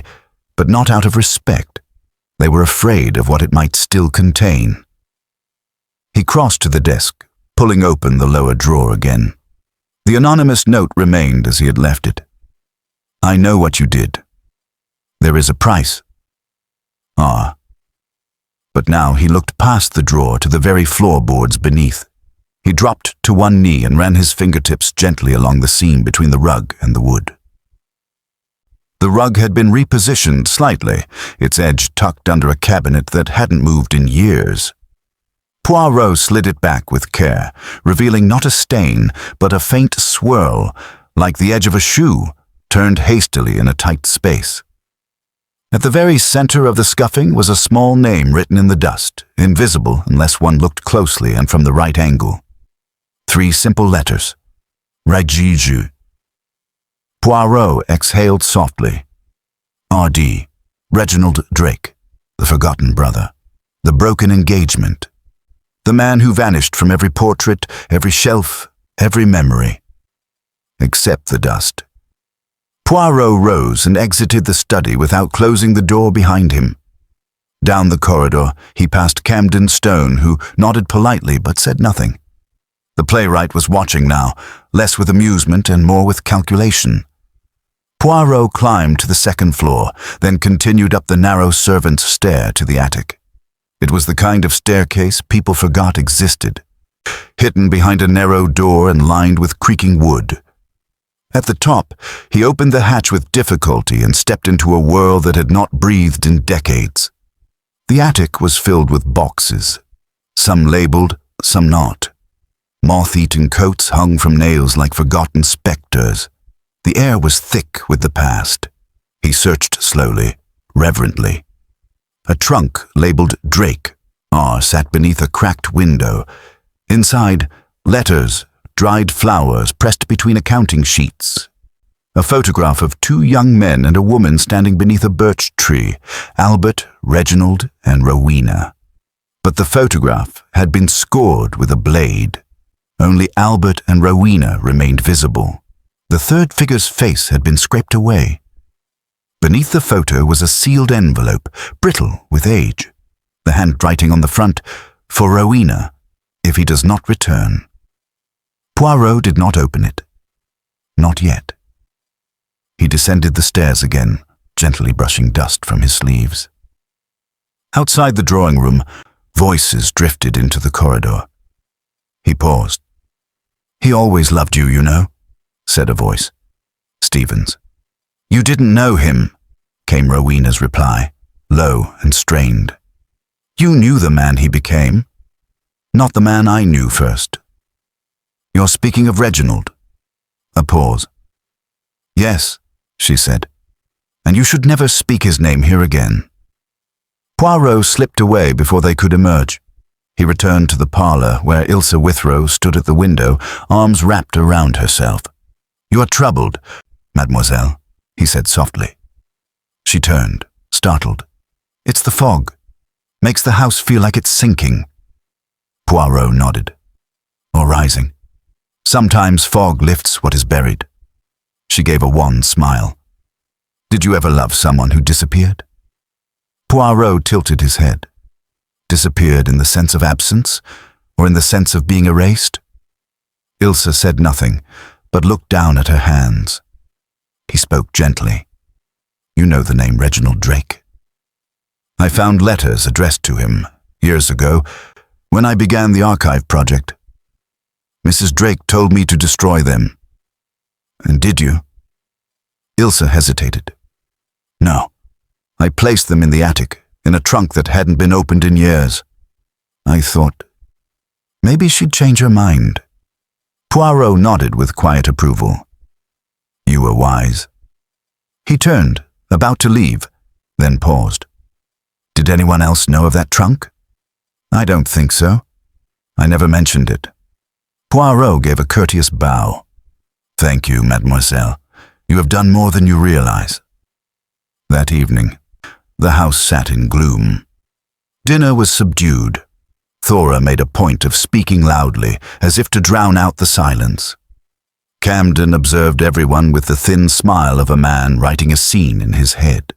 [SPEAKER 1] but not out of respect. They were afraid of what it might still contain. He crossed to the desk, pulling open the lower drawer again. The anonymous note remained as he had left it. "I know what you did. There is a price." Ah. But now he looked past the drawer to the very floorboards beneath. He dropped to one knee and ran his fingertips gently along the seam between the rug and the wood. The rug had been repositioned slightly, its edge tucked under a cabinet that hadn't moved in years. Poirot slid it back with care, revealing not a stain, but a faint swirl, like the edge of a shoe, turned hastily in a tight space. At the very center of the scuffing was a small name written in the dust, invisible unless one looked closely and from the right angle. 3 simple letters. Rajiju. Poirot exhaled softly. R.D. Reginald Drake, the forgotten brother, the broken engagement, the man who vanished from every portrait, every shelf, every memory. Except the dust. Poirot rose and exited the study without closing the door behind him. Down the corridor, he passed Camden Stone, who nodded politely but said nothing. The playwright was watching now, less with amusement and more with calculation. Poirot climbed to the second floor, then continued up the narrow servant's stair to the attic. It was the kind of staircase people forgot existed, hidden behind a narrow door and lined with creaking wood. At the top, he opened the hatch with difficulty and stepped into a world that had not breathed in decades. The attic was filled with boxes, some labeled, some not. Moth-eaten coats hung from nails like forgotten specters. The air was thick with the past. He searched slowly, reverently. A trunk labeled Drake R sat beneath a cracked window. Inside, letters, dried flowers pressed between accounting sheets. A photograph of two young men and a woman standing beneath a birch tree, Albert, Reginald, and Rowena. But the photograph had been scored with a blade. Only Albert and Rowena remained visible. The third figure's face had been scraped away. Beneath the photo was a sealed envelope, brittle with age. The handwriting on the front, "For Rowena, if he does not return." Poirot did not open it. Not yet. He descended the stairs again, gently brushing dust from his sleeves. Outside the drawing room, voices drifted into the corridor. He paused. "He always loved you, you know," said a voice. Stevens. "You didn't know him," came Rowena's reply, low and strained. "You knew the man he became. Not the man I knew first." "You're speaking of Reginald?" A pause. "Yes," she said, "and you should never speak his name here again." Poirot slipped away before they could emerge. He returned to the parlor where Ilse Withrow stood at the window, arms wrapped around herself. "You are troubled, mademoiselle," he said softly. She turned, startled. "It's the fog. Makes the house feel like it's sinking." Poirot nodded. "Or rising. Sometimes fog lifts what is buried." She gave a wan smile. "Did you ever love someone who disappeared?" Poirot tilted his head. Disappeared in the sense of absence, or in the sense of being erased? Ilse said nothing, but looked down at her hands. He spoke gently. "You know the name Reginald Drake. I found letters addressed to him, years ago, when I began the archive project. Mrs. Drake told me to destroy them. And did you?" Ilse hesitated. "No. I placed them in the attic, in a trunk that hadn't been opened in years. I thought, maybe she'd change her mind." Poirot nodded with quiet approval. "You were wise." He turned, about to leave, then paused. "Did anyone else know of that trunk?" "I don't think so. I never mentioned it." Poirot gave a courteous bow. "Thank you, mademoiselle. You have done more than you realize." That evening, the house sat in gloom. Dinner was subdued. Thora made a point of speaking loudly, as if to drown out the silence. Camden observed everyone with the thin smile of a man writing a scene in his head.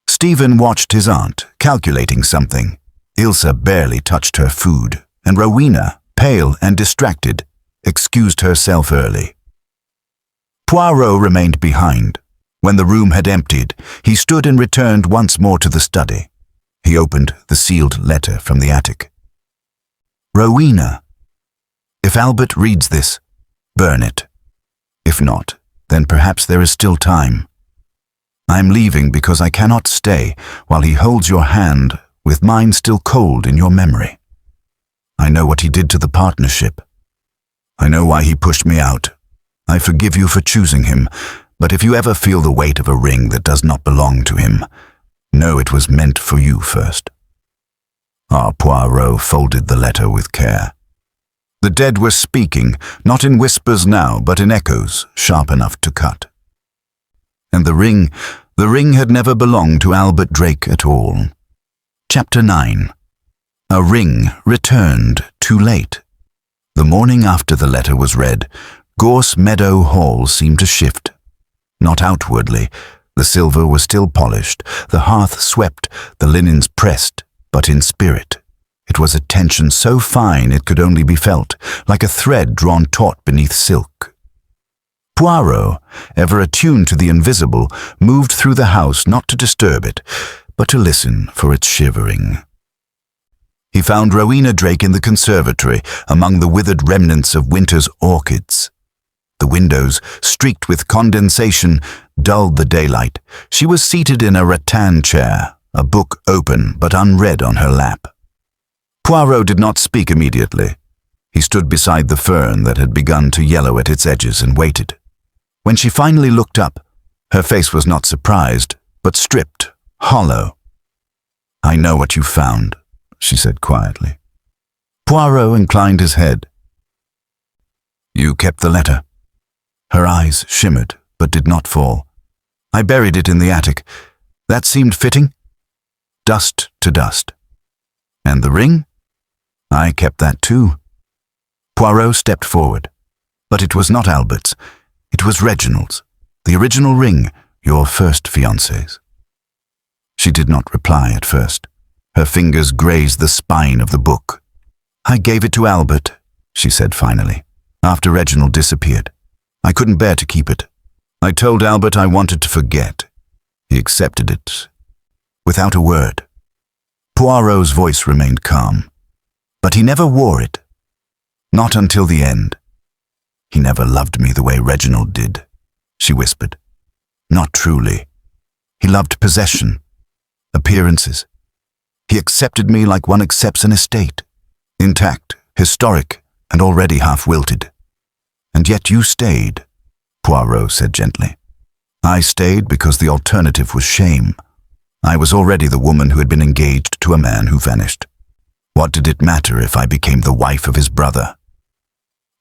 [SPEAKER 1] Stephen watched his aunt, calculating something. Ilse barely touched her food, and Rowena, pale and distracted, excused herself early. Poirot remained behind. When the room had emptied, he stood and returned once more to the study. He opened the sealed letter from the attic. "Rowena, if Albert reads this, burn it. If not, then perhaps there is still time. I am leaving because I cannot stay while he holds your hand with mine still cold in your memory. I know what he did to the partnership. I know why he pushed me out. I forgive you for choosing him, but if you ever feel the weight of a ring that does not belong to him, know it was meant for you first." Poirot folded the letter with care. The dead were speaking, not in whispers now, but in echoes, sharp enough to cut. And the ring had never belonged to Albert Drake at all. Chapter 9. A ring returned too late. The morning after the letter was read, Gorse Meadow Hall seemed to shift. Not outwardly, The silver was still polished, the hearth swept, the linens pressed, but in spirit. It was a tension so fine it could only be felt, like a thread drawn taut beneath silk. Poirot, ever attuned to the invisible, moved through the house not to disturb it, but to listen for its shivering. He found Rowena Drake in the conservatory, among the withered remnants of winter's orchids. The windows, streaked with condensation, dulled the daylight. She was seated in a rattan chair, a book open but unread on her lap. Poirot did not speak immediately. He stood beside the fern that had begun to yellow at its edges and waited. When she finally looked up, her face was not surprised, but stripped, hollow. "I know what you found," she said quietly. Poirot inclined his head. "You kept the letter." Her eyes shimmered, but did not fall. "I buried it in the attic. That seemed fitting." Dust to dust. "And the ring?" "I kept that too." Poirot stepped forward. "But it was not Albert's. It was Reginald's. The original ring, your first fiancé's." She did not reply at first. Her fingers grazed the spine of the book. "I gave it to Albert," she said finally, "after Reginald disappeared. I couldn't bear to keep it. I told Albert I wanted to forget. He accepted it, without a word." Poirot's voice remained calm. "But he never wore it. Not until the end. He never loved me the way Reginald did," she whispered. "Not truly. He loved possession, appearances. He accepted me like one accepts an estate, intact, historic, and already half-wilted. And yet you stayed," Poirot said gently. "I stayed because the alternative was shame. I was already the woman who had been engaged to a man who vanished. What did it matter if I became the wife of his brother?"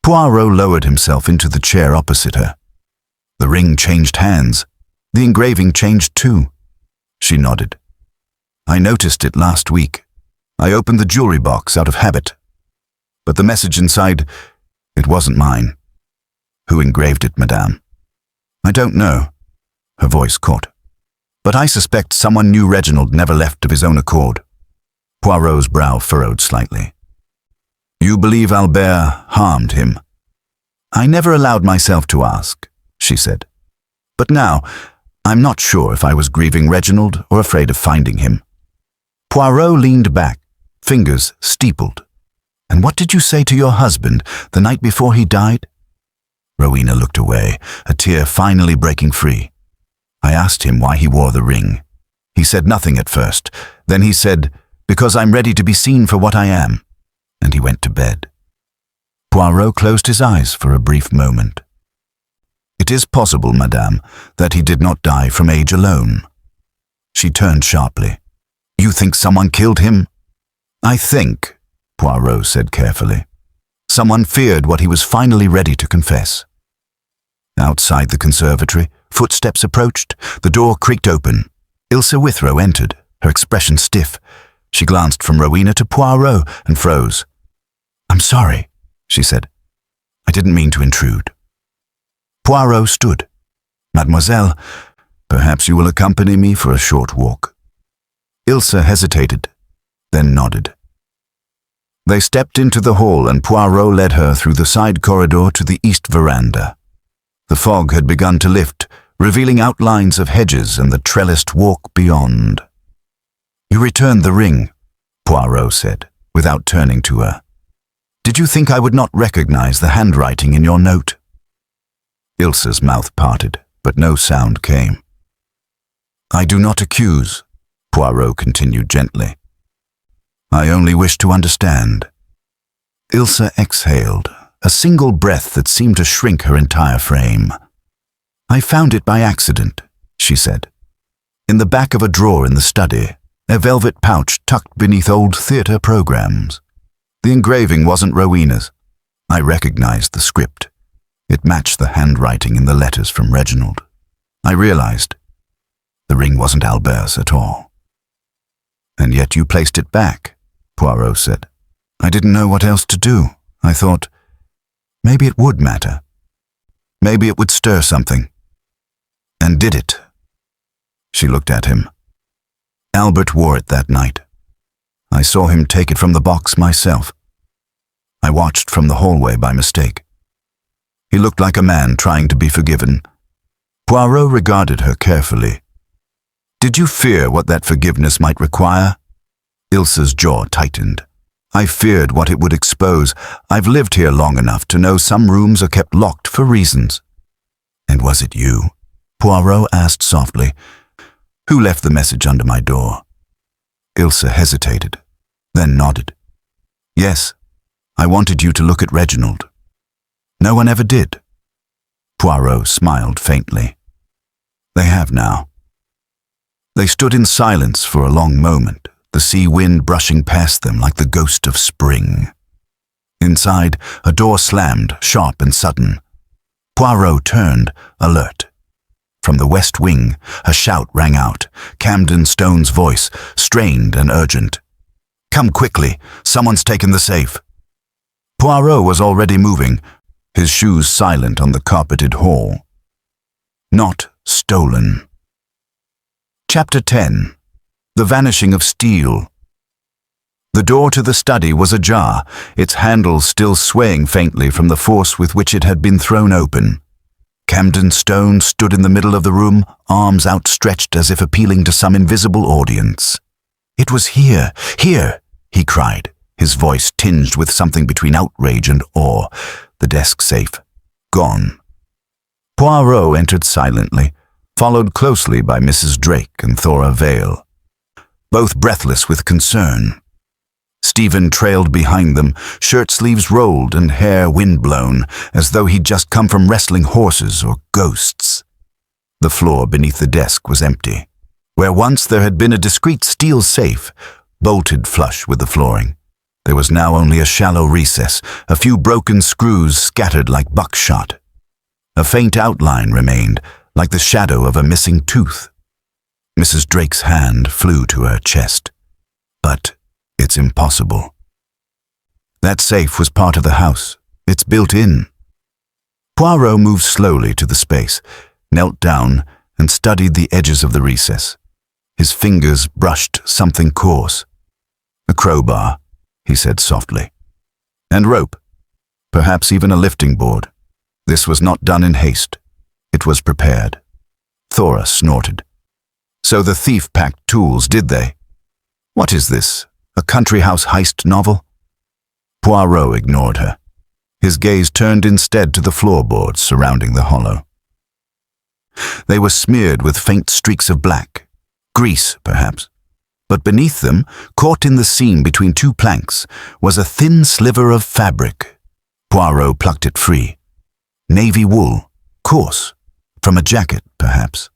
[SPEAKER 1] Poirot lowered himself into the chair opposite her. "The ring changed hands. The engraving changed too." She nodded. "I noticed it last week. I opened the jewelry box out of habit. But the message inside, it wasn't mine." "Who engraved it, madame?" "I don't know." Her voice caught. "But I suspect someone knew Reginald never left of his own accord." Poirot's brow furrowed slightly. "You believe Albert harmed him?" "I never allowed myself to ask," she said. "But now, I'm not sure if I was grieving Reginald or afraid of finding him." Poirot leaned back, fingers steepled. "And what did you say to your husband the night before he died?" Rowena looked away, a tear finally breaking free. "I asked him why he wore the ring. He said nothing at first. Then he said, 'Because I'm ready to be seen for what I am.' And he went to bed." Poirot closed his eyes for a brief moment. "It is possible, madame, that he did not die from age alone." She turned sharply. "You think someone killed him?" "I think," Poirot said carefully, "someone feared what he was finally ready to confess." Outside the conservatory, footsteps approached. The door creaked open. Ilse Withrow entered, her expression stiff. She glanced from Rowena to Poirot and froze. "I'm sorry," she said. "I didn't mean to intrude." Poirot stood. "Mademoiselle, perhaps you will accompany me for a short walk." Ilse hesitated, then nodded. They stepped into the hall and Poirot led her through the side corridor to the east veranda. The fog had begun to lift, revealing outlines of hedges and the trellised walk beyond. "You returned the ring," Poirot said, without turning to her. "Did you think I would not recognize the handwriting in your note?" Ilse's mouth parted, but no sound came. "I do not accuse," Poirot continued gently. "I only wish to understand." Ilse exhaled, a single breath that seemed to shrink her entire frame. "I found it by accident," she said. "In the back of a drawer in the study, a velvet pouch tucked beneath old theatre programs. The engraving wasn't Rowena's. I recognized the script. It matched the handwriting in the letters from Reginald. I realized the ring wasn't Albert's at all." "And yet you placed it back," Poirot said. "I didn't know what else to do. I thought, maybe it would matter. Maybe it would stir something." "And did it?" She looked at him. Albert wore it that night. I saw him take it from the box myself. I watched from the hallway by mistake. He looked like a man trying to be forgiven. Poirot regarded her carefully. Did you fear what that forgiveness might require? Ilsa's jaw tightened. I feared what it would expose. I've lived here long enough to know some rooms are kept locked for reasons. And was it you? Poirot asked softly. Who left the message under my door? Ilsa hesitated, then nodded. Yes, I wanted you to look at Reginald. No one ever did. Poirot smiled faintly. They have now. They stood in silence for a long moment, the sea wind brushing past them like the ghost of spring. Inside, a door slammed, sharp and sudden. Poirot turned, alert. From the west wing, a shout rang out, Camden Stone's voice, strained and urgent. Come quickly, someone's taken the safe. Poirot was already moving, his shoes silent on the carpeted hall. Not stolen. Chapter 10. The Vanishing of Steel. The door to the study was ajar, its handle still swaying faintly from the force with which it had been thrown open. Camden Stone stood in the middle of the room, arms outstretched as if appealing to some invisible audience. It was here, he cried, his voice tinged with something between outrage and awe. The desk safe. Gone. Poirot entered silently, followed closely by Mrs. Drake and Thora Vale, both breathless with concern. Stephen trailed behind them, shirt sleeves rolled and hair windblown, as though he'd just come from wrestling horses or ghosts. The floor beneath the desk was empty. Where once there had been a discreet steel safe, bolted flush with the flooring, there was now only a shallow recess, a few broken screws scattered like buckshot. A faint outline remained, like the shadow of a missing tooth. Mrs. Drake's hand flew to her chest. But it's impossible. That safe was part of the house. It's built in. Poirot moved slowly to the space, knelt down, and studied the edges of the recess. His fingers brushed something coarse. A crowbar, he said softly. And rope. Perhaps even a lifting board. This was not done in haste. It was prepared. Thora snorted. So the thief packed tools, did they? What is this? A country house heist novel? Poirot ignored her. His gaze turned instead to the floorboards surrounding the hollow. They were smeared with faint streaks of black. Grease, perhaps. But beneath them, caught in the seam between two planks, was a thin sliver of fabric. Poirot plucked it free. Navy wool, coarse, from a jacket, perhaps.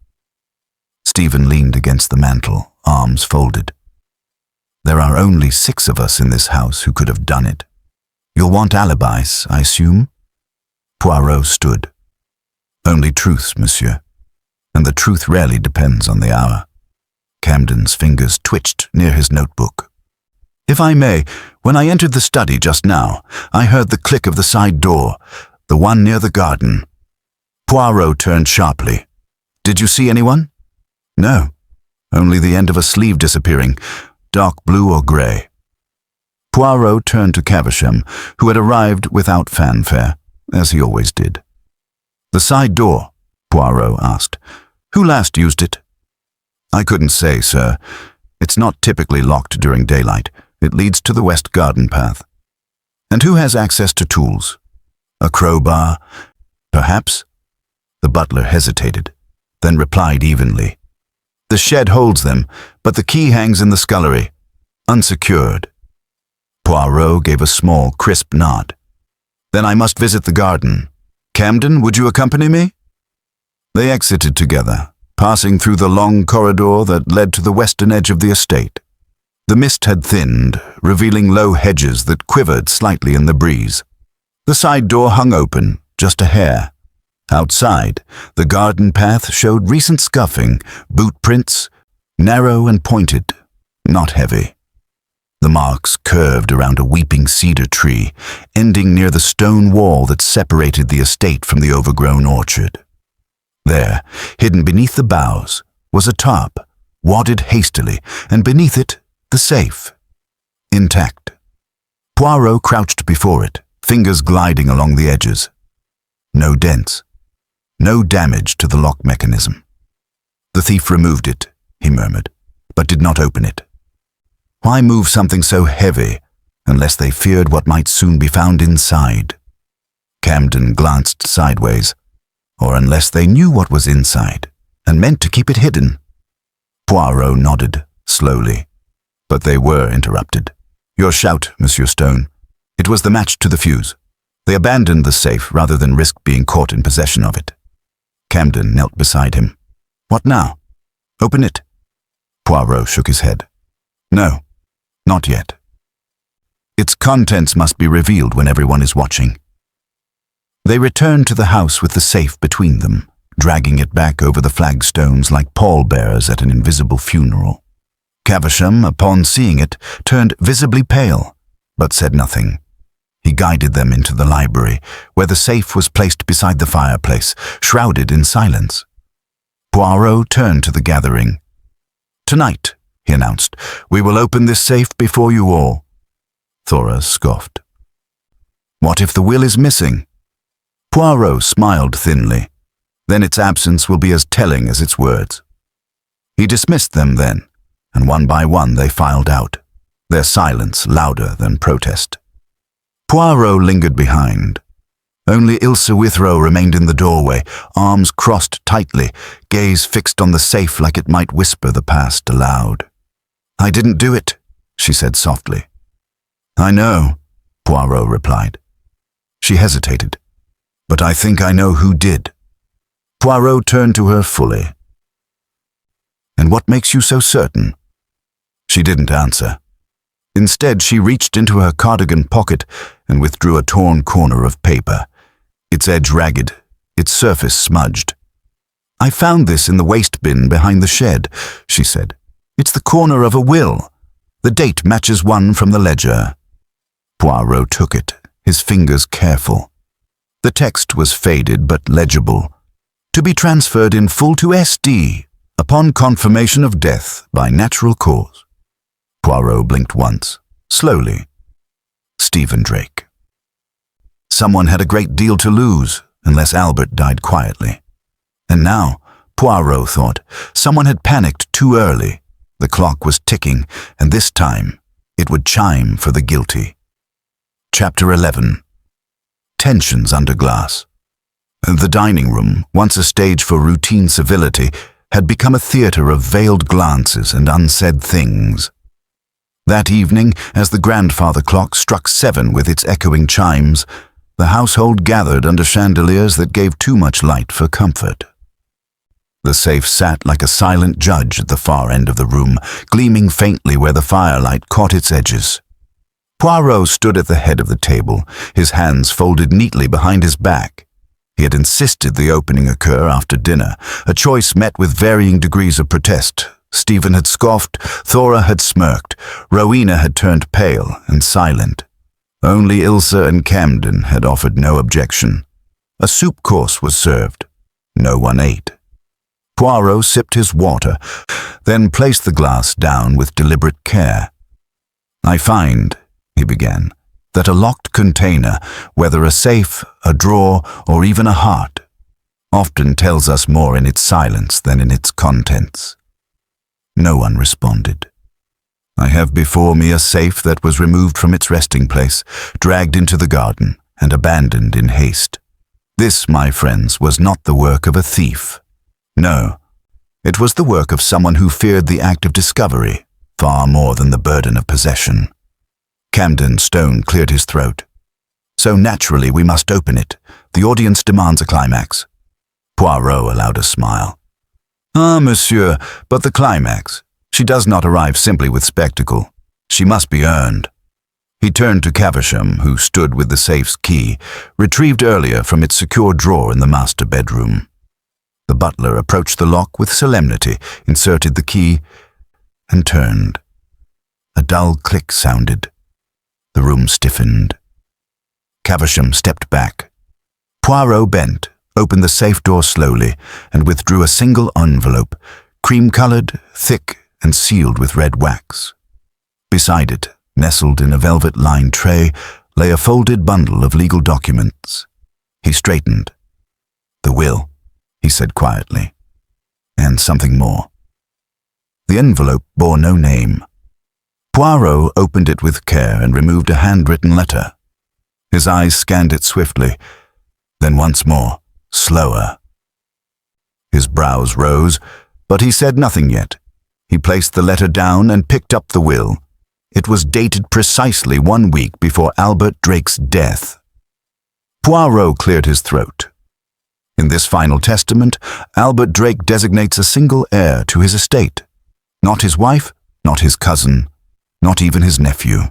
[SPEAKER 1] Stephen leaned against the mantel, arms folded. There are only 6 of us in this house who could have done it. You'll want alibis, I assume? Poirot stood. Only truths, monsieur. And the truth rarely depends on the hour. Camden's fingers twitched near his notebook. If I may, when I entered the study just now, I heard the click of the side door, the one near the garden. Poirot turned sharply. Did you see anyone? No. Only the end of a sleeve disappearing, dark blue or grey. Poirot turned to Caversham, who had arrived without fanfare, as he always did. The side door, Poirot asked. Who last used it? I couldn't say, sir. It's not typically locked during daylight. It leads to the west garden path. And who has access to tools? A crowbar? Perhaps? The butler hesitated, then replied evenly. The shed holds them, but the key hangs in the scullery, unsecured. Poirot gave a small, crisp nod. Then I must visit the garden. Camden, would you accompany me? They exited together, passing through the long corridor that led to the western edge of the estate. The mist had thinned, revealing low hedges that quivered slightly in the breeze. The side door hung open, just a hair. Outside, the garden path showed recent scuffing, boot prints, narrow and pointed, not heavy. The marks curved around a weeping cedar tree, ending near the stone wall that separated the estate from the overgrown orchard. There, hidden beneath the boughs, was a tarp, wadded hastily, and beneath it, the safe, intact. Poirot crouched before it, fingers gliding along the edges. No dents. No damage to the lock mechanism. The thief removed it, he murmured, but did not open it. Why move something so heavy, unless they feared what might soon be found inside? Camden glanced sideways, or unless they knew what was inside, and meant to keep it hidden. Poirot nodded, slowly, but they were interrupted. Your shout, Monsieur Stone. It was the match to the fuse. They abandoned the safe rather than risk being caught in possession of it. Camden knelt beside him. What now? Open it. Poirot shook his head. No, not yet. Its contents must be revealed when everyone is watching. They returned to the house with the safe between them, dragging it back over the flagstones like pallbearers at an invisible funeral. Caversham, upon seeing it, turned visibly pale, but said nothing. He guided them into the library, where the safe was placed beside the fireplace, shrouded in silence. Poirot turned to the gathering. Tonight, he announced, we will open this safe before you all. Thora scoffed. What if the will is missing? Poirot smiled thinly. Then its absence will be as telling as its words. He dismissed them then, and one by one they filed out, their silence louder than protest. Poirot lingered behind. Only Ilse Withrow remained in the doorway, arms crossed tightly, gaze fixed on the safe like it might whisper the past aloud. I didn't do it, she said softly. I know, Poirot replied. She hesitated. But I think I know who did. Poirot turned to her fully. And what makes you so certain? She didn't answer. Instead, she reached into her cardigan pocket and withdrew a torn corner of paper, its edge ragged, its surface smudged. I found this in the waste bin behind the shed, she said. It's the corner of a will. The date matches one from the ledger. Poirot took it, his fingers careful. The text was faded but legible. To be transferred in full to SD, upon confirmation of death by natural cause. Poirot blinked once, slowly. Stephen Drake. Someone had a great deal to lose, unless Albert died quietly. And now, Poirot thought, someone had panicked too early. The clock was ticking, and this time, it would chime for the guilty. Chapter 11. Tensions under glass. The dining room, once a stage for routine civility, had become a theater of veiled glances and unsaid things. That evening, as the grandfather clock struck 7 with its echoing chimes, the household gathered under chandeliers that gave too much light for comfort. The safe sat like a silent judge at the far end of the room, gleaming faintly where the firelight caught its edges. Poirot stood at the head of the table, his hands folded neatly behind his back. He had insisted the opening occur after dinner, a choice met with varying degrees of protest. Stephen had scoffed, Thora had smirked, Rowena had turned pale and silent. Only Ilse and Camden had offered no objection. A soup course was served. No one ate. Poirot sipped his water, then placed the glass down with deliberate care. I find, he began, that a locked container, whether a safe, a drawer, or even a heart, often tells us more in its silence than in its contents. No one responded. I have before me a safe that was removed from its resting place, dragged into the garden, and abandoned in haste. This, my friends, was not the work of a thief. No, it was the work of someone who feared the act of discovery far more than the burden of possession. Camden Stone cleared his throat. So naturally we must open it. The audience demands a climax. Poirot allowed a smile. Ah, monsieur, but the climax. She does not arrive simply with spectacle. She must be earned. He turned to Caversham, who stood with the safe's key, retrieved earlier from its secure drawer in the master bedroom. The butler approached the lock with solemnity, inserted the key, and turned. A dull click sounded. The room stiffened. Caversham stepped back. Poirot bent, opened the safe door slowly, and withdrew a single envelope, cream-colored, thick, and sealed with red wax. Beside it, nestled in a velvet-lined tray, lay a folded bundle of legal documents. He straightened. "The will," he said quietly, "and something more." The envelope bore no name. Poirot opened it with care and removed a handwritten letter. His eyes scanned it swiftly, then once more, slower. His brows rose, but he said nothing yet. He placed the letter down and picked up the will. It was dated precisely 1 week before Albert Drake's death. Poirot cleared his throat. In this final testament, Albert Drake designates a single heir to his estate. Not his wife, not his cousin, not even his nephew.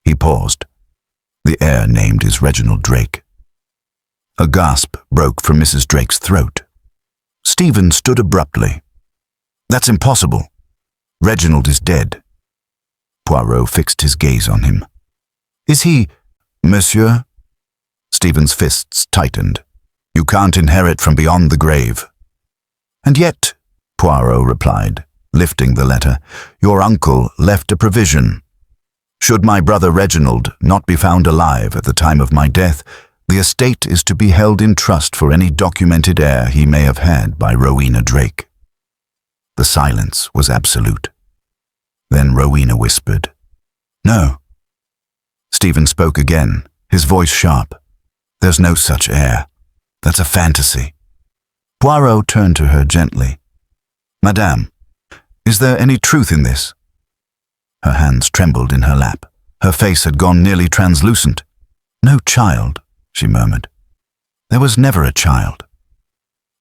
[SPEAKER 1] He paused. The heir named is Reginald Drake. A gasp broke from Mrs. Drake's throat. Stephen stood abruptly. "That's impossible. Reginald is dead." Poirot fixed his gaze on him. "Is he, monsieur?" Stephen's fists tightened. "You can't inherit from beyond the grave." "And yet," Poirot replied, lifting the letter, "your uncle left a provision. Should my brother Reginald not be found alive at the time of my death, the estate is to be held in trust for any documented heir he may have had by Rowena Drake." The silence was absolute. Then Rowena whispered, "No." Stephen spoke again, his voice sharp. "There's no such heir. That's a fantasy." Poirot turned to her gently. "Madame, is there any truth in this?" Her hands trembled in her lap. Her face had gone nearly translucent. "No child," she murmured. "There was never a child.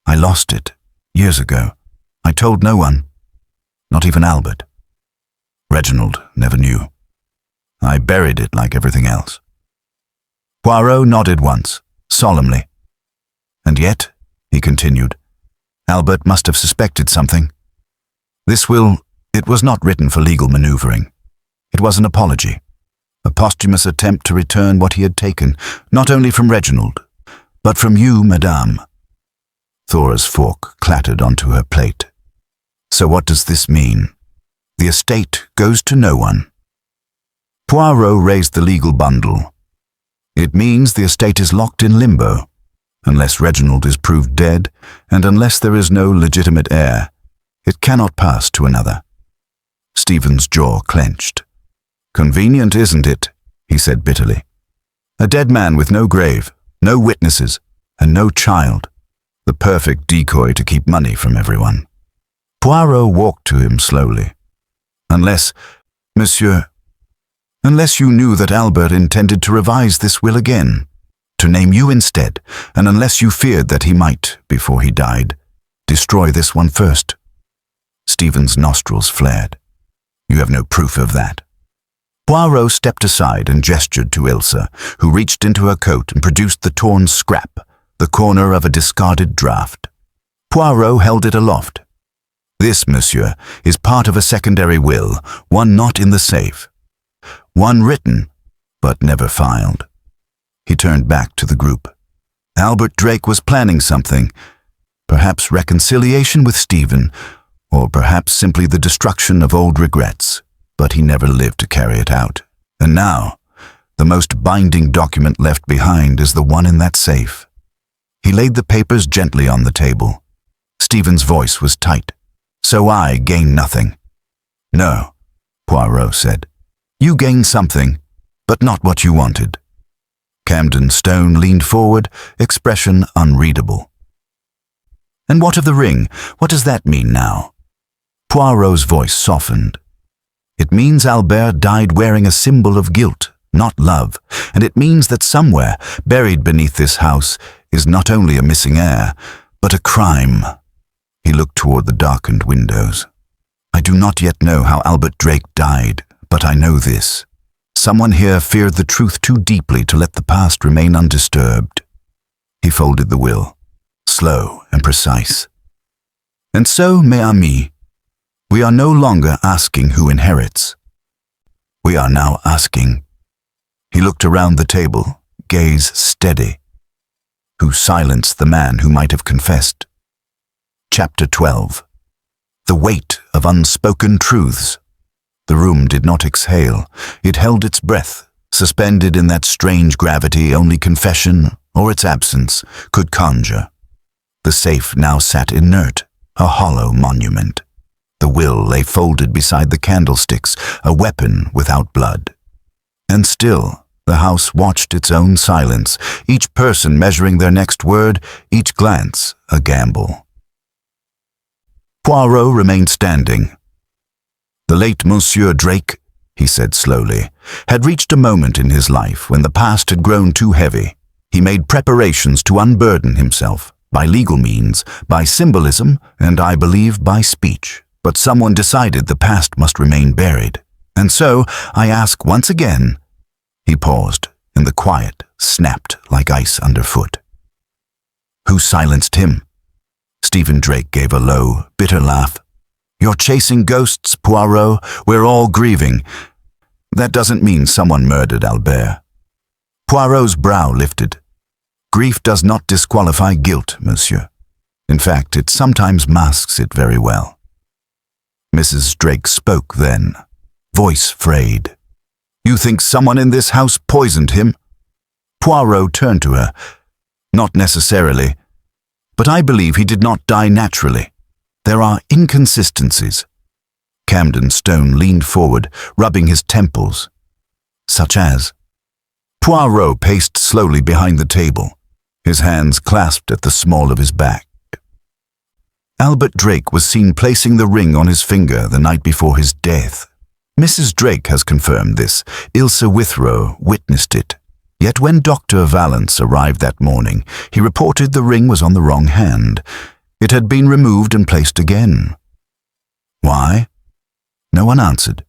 [SPEAKER 1] I lost it, years ago. I told no one, not even Albert. Reginald never knew. I buried it like everything else." Poirot nodded once, solemnly. "And yet," he continued, "Albert must have suspected something. This will, it was not written for legal maneuvering. It was an apology, a posthumous attempt to return what he had taken, not only from Reginald, but from you, madame." Thora's fork clattered onto her plate. "So what does this mean? The estate goes to no one." Poirot raised the legal bundle. "It means the estate is locked in limbo, unless Reginald is proved dead, and unless there is no legitimate heir. It cannot pass to another." Stephen's jaw clenched. "Convenient, isn't it?" he said bitterly. "A dead man with no grave, no witnesses, and no child. The perfect decoy to keep money from everyone." Poirot walked to him slowly. "Unless, monsieur, unless you knew that Albert intended to revise this will again, to name you instead, and unless you feared that he might, before he died, destroy this one first." Stephen's nostrils flared. "You have no proof of that." Poirot stepped aside and gestured to Ilse, who reached into her coat and produced the torn scrap, the corner of a discarded draft. Poirot held it aloft. "This, monsieur, is part of a secondary will, one not in the safe. One written, but never filed." He turned back to the group. "Albert Drake was planning something, perhaps reconciliation with Stephen, or perhaps simply the destruction of old regrets, but he never lived to carry it out. And now, the most binding document left behind is the one in that safe." He laid the papers gently on the table. Stephen's voice was tight. "So I gain nothing." "No," Poirot said. "You gain something, but not what you wanted." Camden Stone leaned forward, expression unreadable. "And what of the ring? What does that mean now?" Poirot's voice softened. "It means Albert died wearing a symbol of guilt, not love, and it means that somewhere, buried beneath this house, is not only a missing heir, but a crime." He looked toward the darkened windows. "I do not yet know how Albert Drake died, but I know this. Someone here feared the truth too deeply to let the past remain undisturbed." He folded the will, slow and precise. "And so, mes amis, we are no longer asking who inherits. We are now asking," he looked around the table, gaze steady, "who silenced the man who might have confessed?" Chapter 12. the weight of unspoken truths. The room did not exhale. It held its breath, suspended in that strange gravity only confession, or its absence, could conjure. The safe now sat inert, a hollow monument. The will lay folded beside the candlesticks, a weapon without blood. And still, the house watched its own silence, each person measuring their next word, each glance a gamble. Poirot remained standing. The late Monsieur Drake, he said slowly, had reached a moment in his life when the past had grown too heavy. He made preparations to unburden himself, by legal means, by symbolism, and I believe by speech. But someone decided the past must remain buried. And so, I ask once again. He paused, and the quiet snapped like ice underfoot. Who silenced him? Stephen Drake gave a low, bitter laugh. You're chasing ghosts, Poirot. We're all grieving. That doesn't mean someone murdered Albert. Poirot's brow lifted. Grief does not disqualify guilt, monsieur. In fact, it sometimes masks it very well. Mrs. Drake spoke then, voice frayed. You think someone in this house poisoned him? Poirot turned to her. Not necessarily. But I believe he did not die naturally. There are inconsistencies. Camden Stone leaned forward, rubbing his temples. Such as? Poirot paced slowly behind the table, his hands clasped at the small of his back. Albert Drake was seen placing the ring on his finger the night before his death. Mrs. Drake has confirmed this. Ilse Withrow witnessed it. Yet when Dr. Valence arrived that morning, he reported the ring was on the wrong hand. It had been removed and placed again. Why? No one answered.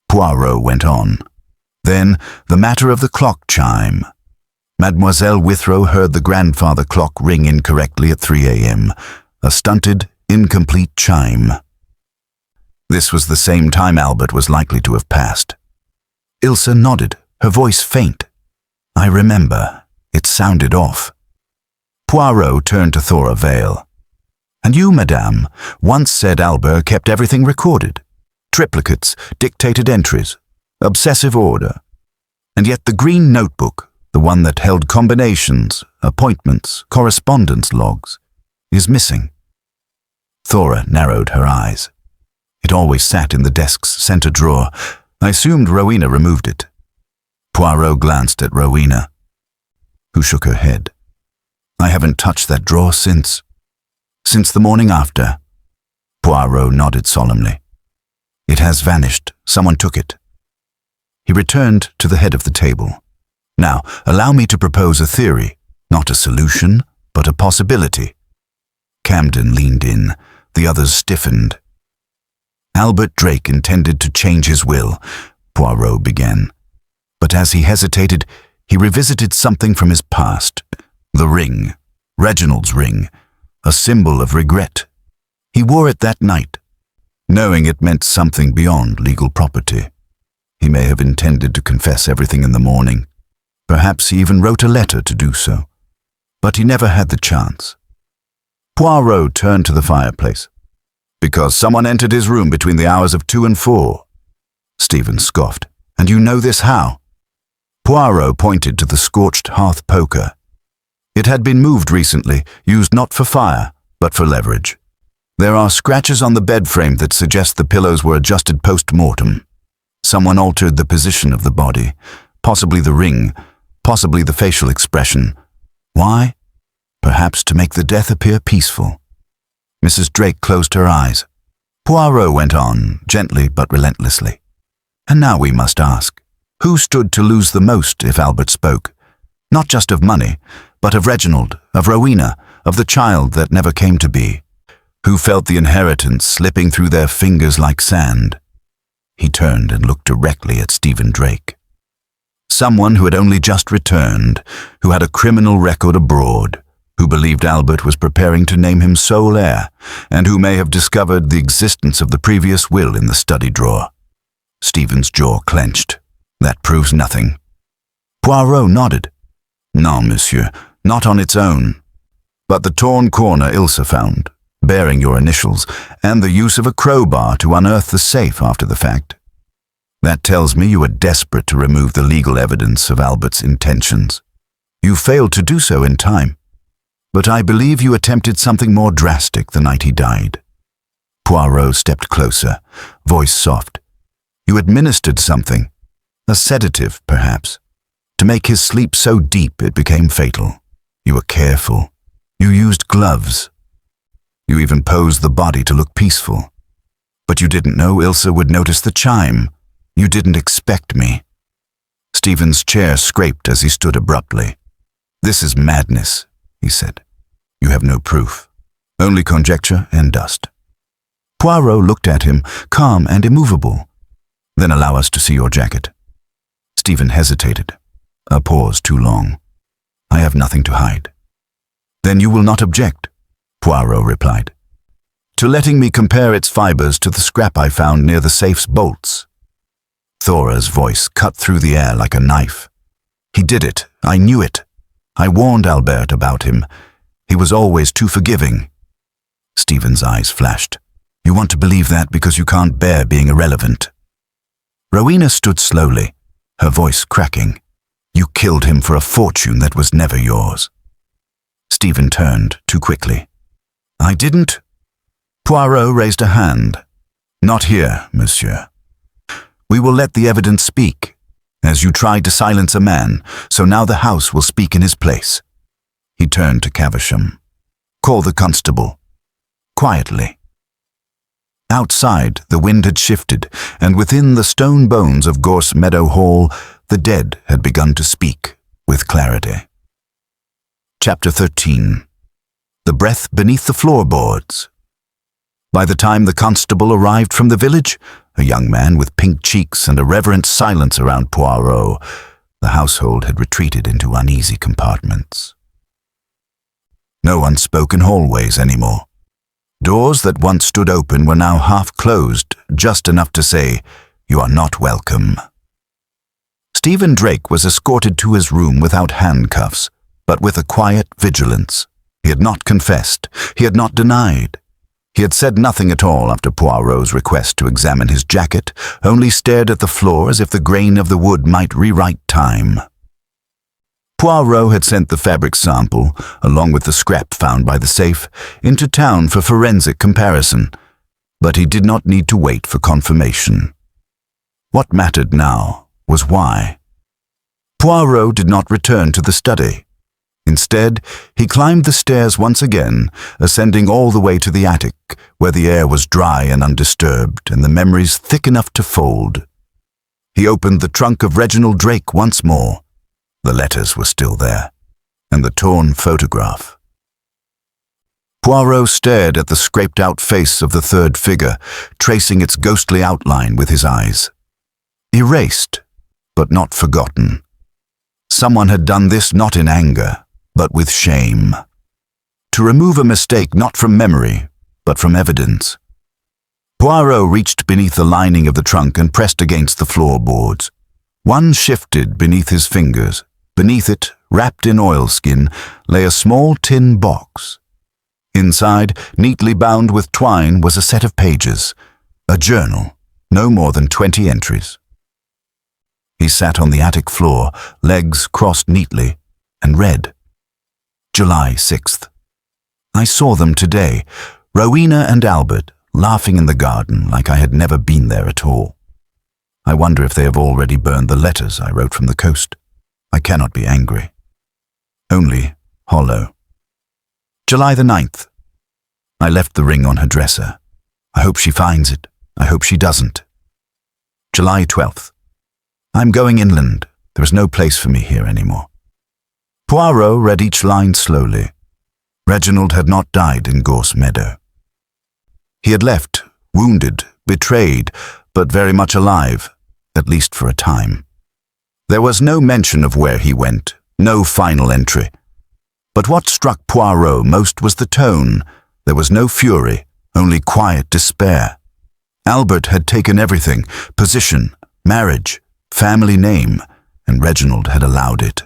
[SPEAKER 1] Poirot went on. Then, the matter of the clock chime. Mademoiselle Withrow heard the grandfather clock ring incorrectly at 3 a.m., a stunted, incomplete chime. This was the same time Albert was likely to have passed. Ilse nodded, her voice faint. I remember. It sounded off. Poirot turned to Thora Vale. And you, madame, once said Albert kept everything recorded. Triplicates, dictated entries, obsessive order. And yet the green notebook, the one that held combinations, appointments, correspondence logs, is missing. Thora narrowed her eyes. It always sat in the desk's center drawer. I assumed Rowena removed it. Poirot glanced at Rowena, who shook her head. I haven't touched that drawer since the morning after. Poirot nodded solemnly. It has vanished. Someone took it. He returned to the head of the table. Now, allow me to propose a theory, not a solution, but a possibility. Camden leaned in. The others stiffened. Albert Drake intended to change his will, Poirot began. But as he hesitated, he revisited something from his past. The ring, Reginald's ring, a symbol of regret. He wore it that night, knowing it meant something beyond legal property. He may have intended to confess everything in the morning. Perhaps he even wrote a letter to do so. But he never had the chance. Poirot turned to the fireplace. Because someone entered his room between the hours of 2 and 4. Stephen scoffed. And you know this how? Poirot pointed to the scorched hearth poker. It had been moved recently, used not for fire, but for leverage. There are scratches on the bed frame that suggest the pillows were adjusted post-mortem. Someone altered the position of the body, possibly the ring, possibly the facial expression. Why? Perhaps to make the death appear peaceful. Mrs. Drake closed her eyes. Poirot went on, gently but relentlessly. And now we must ask, who stood to lose the most if Albert spoke? Not just of money, but of Reginald, of Rowena, of the child that never came to be. Who felt the inheritance slipping through their fingers like sand? He turned and looked directly at Stephen Drake. Someone who had only just returned, who had a criminal record abroad, who believed Albert was preparing to name him sole heir, and who may have discovered the existence of the previous will in the study drawer. Stephen's jaw clenched. That proves nothing. Poirot nodded. Non, monsieur, not on its own. But the torn corner Ilse found, bearing your initials, and the use of a crowbar to unearth the safe after the fact. That tells me you were desperate to remove the legal evidence of Albert's intentions. You failed to do so in time, but I believe you attempted something more drastic the night he died. Poirot stepped closer, voice soft. You administered something, a sedative, perhaps, to make his sleep so deep it became fatal. You were careful. You used gloves. You even posed the body to look peaceful. But you didn't know Ilse would notice the chime. You didn't expect me. Stephen's chair scraped as he stood abruptly. This is madness, he said. You have no proof. Only conjecture and dust. Poirot looked at him, calm and immovable. Then allow us to see your jacket. Stephen hesitated. A pause too long. I have nothing to hide. Then you will not object, Poirot replied, to letting me compare its fibers to the scrap I found near the safe's bolts. Thora's voice cut through the air like a knife. He did it. I knew it. I warned Albert about him. He was always too forgiving. Stephen's eyes flashed. You want to believe that because you can't bear being irrelevant. Rowena stood slowly, her voice cracking. You killed him for a fortune that was never yours. Stephen turned too quickly. I didn't. Poirot raised a hand. Not here, monsieur. We will let the evidence speak. As you tried to silence a man, so now the house will speak in his place. He turned to Caversham. Call the constable. Quietly. Outside, the wind had shifted, and within the stone bones of Gorse Meadow Hall, the dead had begun to speak with clarity. Chapter 13. The Breath Beneath the Floorboards. By the time the constable arrived from the village, a young man with pink cheeks and a reverent silence around Poirot, the household had retreated into uneasy compartments. No unspoken hallways anymore. Doors that once stood open were now half closed, just enough to say, "You are not welcome." Stephen Drake was escorted to his room without handcuffs, but with a quiet vigilance. He had not confessed. He had not denied. He had said nothing at all after Poirot's request to examine his jacket, only stared at the floor as if the grain of the wood might rewrite time. Poirot had sent the fabric sample, along with the scrap found by the safe, into town for forensic comparison, but he did not need to wait for confirmation. What mattered now was why. Poirot did not return to the study. Instead, he climbed the stairs once again, ascending all the way to the attic, where the air was dry and undisturbed, and the memories thick enough to fold. He opened the trunk of Reginald Drake once more. The letters were still there, and the torn photograph. Poirot stared at the scraped-out face of the third figure, tracing its ghostly outline with his eyes. Erased, but not forgotten. Someone had done this not in anger, but with shame. To remove a mistake not from memory, but from evidence. Poirot reached beneath the lining of the trunk and pressed against the floorboards. One shifted beneath his fingers. Beneath it, wrapped in oilskin, lay a small tin box. Inside, neatly bound with twine, was a set of pages, a journal, no more than 20 entries. He sat on the attic floor, legs crossed neatly, and read. July 6th. I saw them today, Rowena and Albert, laughing in the garden like I had never been there at all. I wonder if they have already burned the letters I wrote from the coast. I cannot be angry. Only hollow. July the 9th. I left the ring on her dresser. I hope she finds it. I hope she doesn't. July 12th. I'm going inland. There is no place for me here anymore. Poirot read each line slowly. Reginald had not died in Gorse Meadow. He had left, wounded, betrayed, but very much alive, at least for a time. There was no mention of where he went, no final entry. But what struck Poirot most was the tone. There was no fury, only quiet despair. Albert had taken everything, position, marriage, family name, and Reginald had allowed it.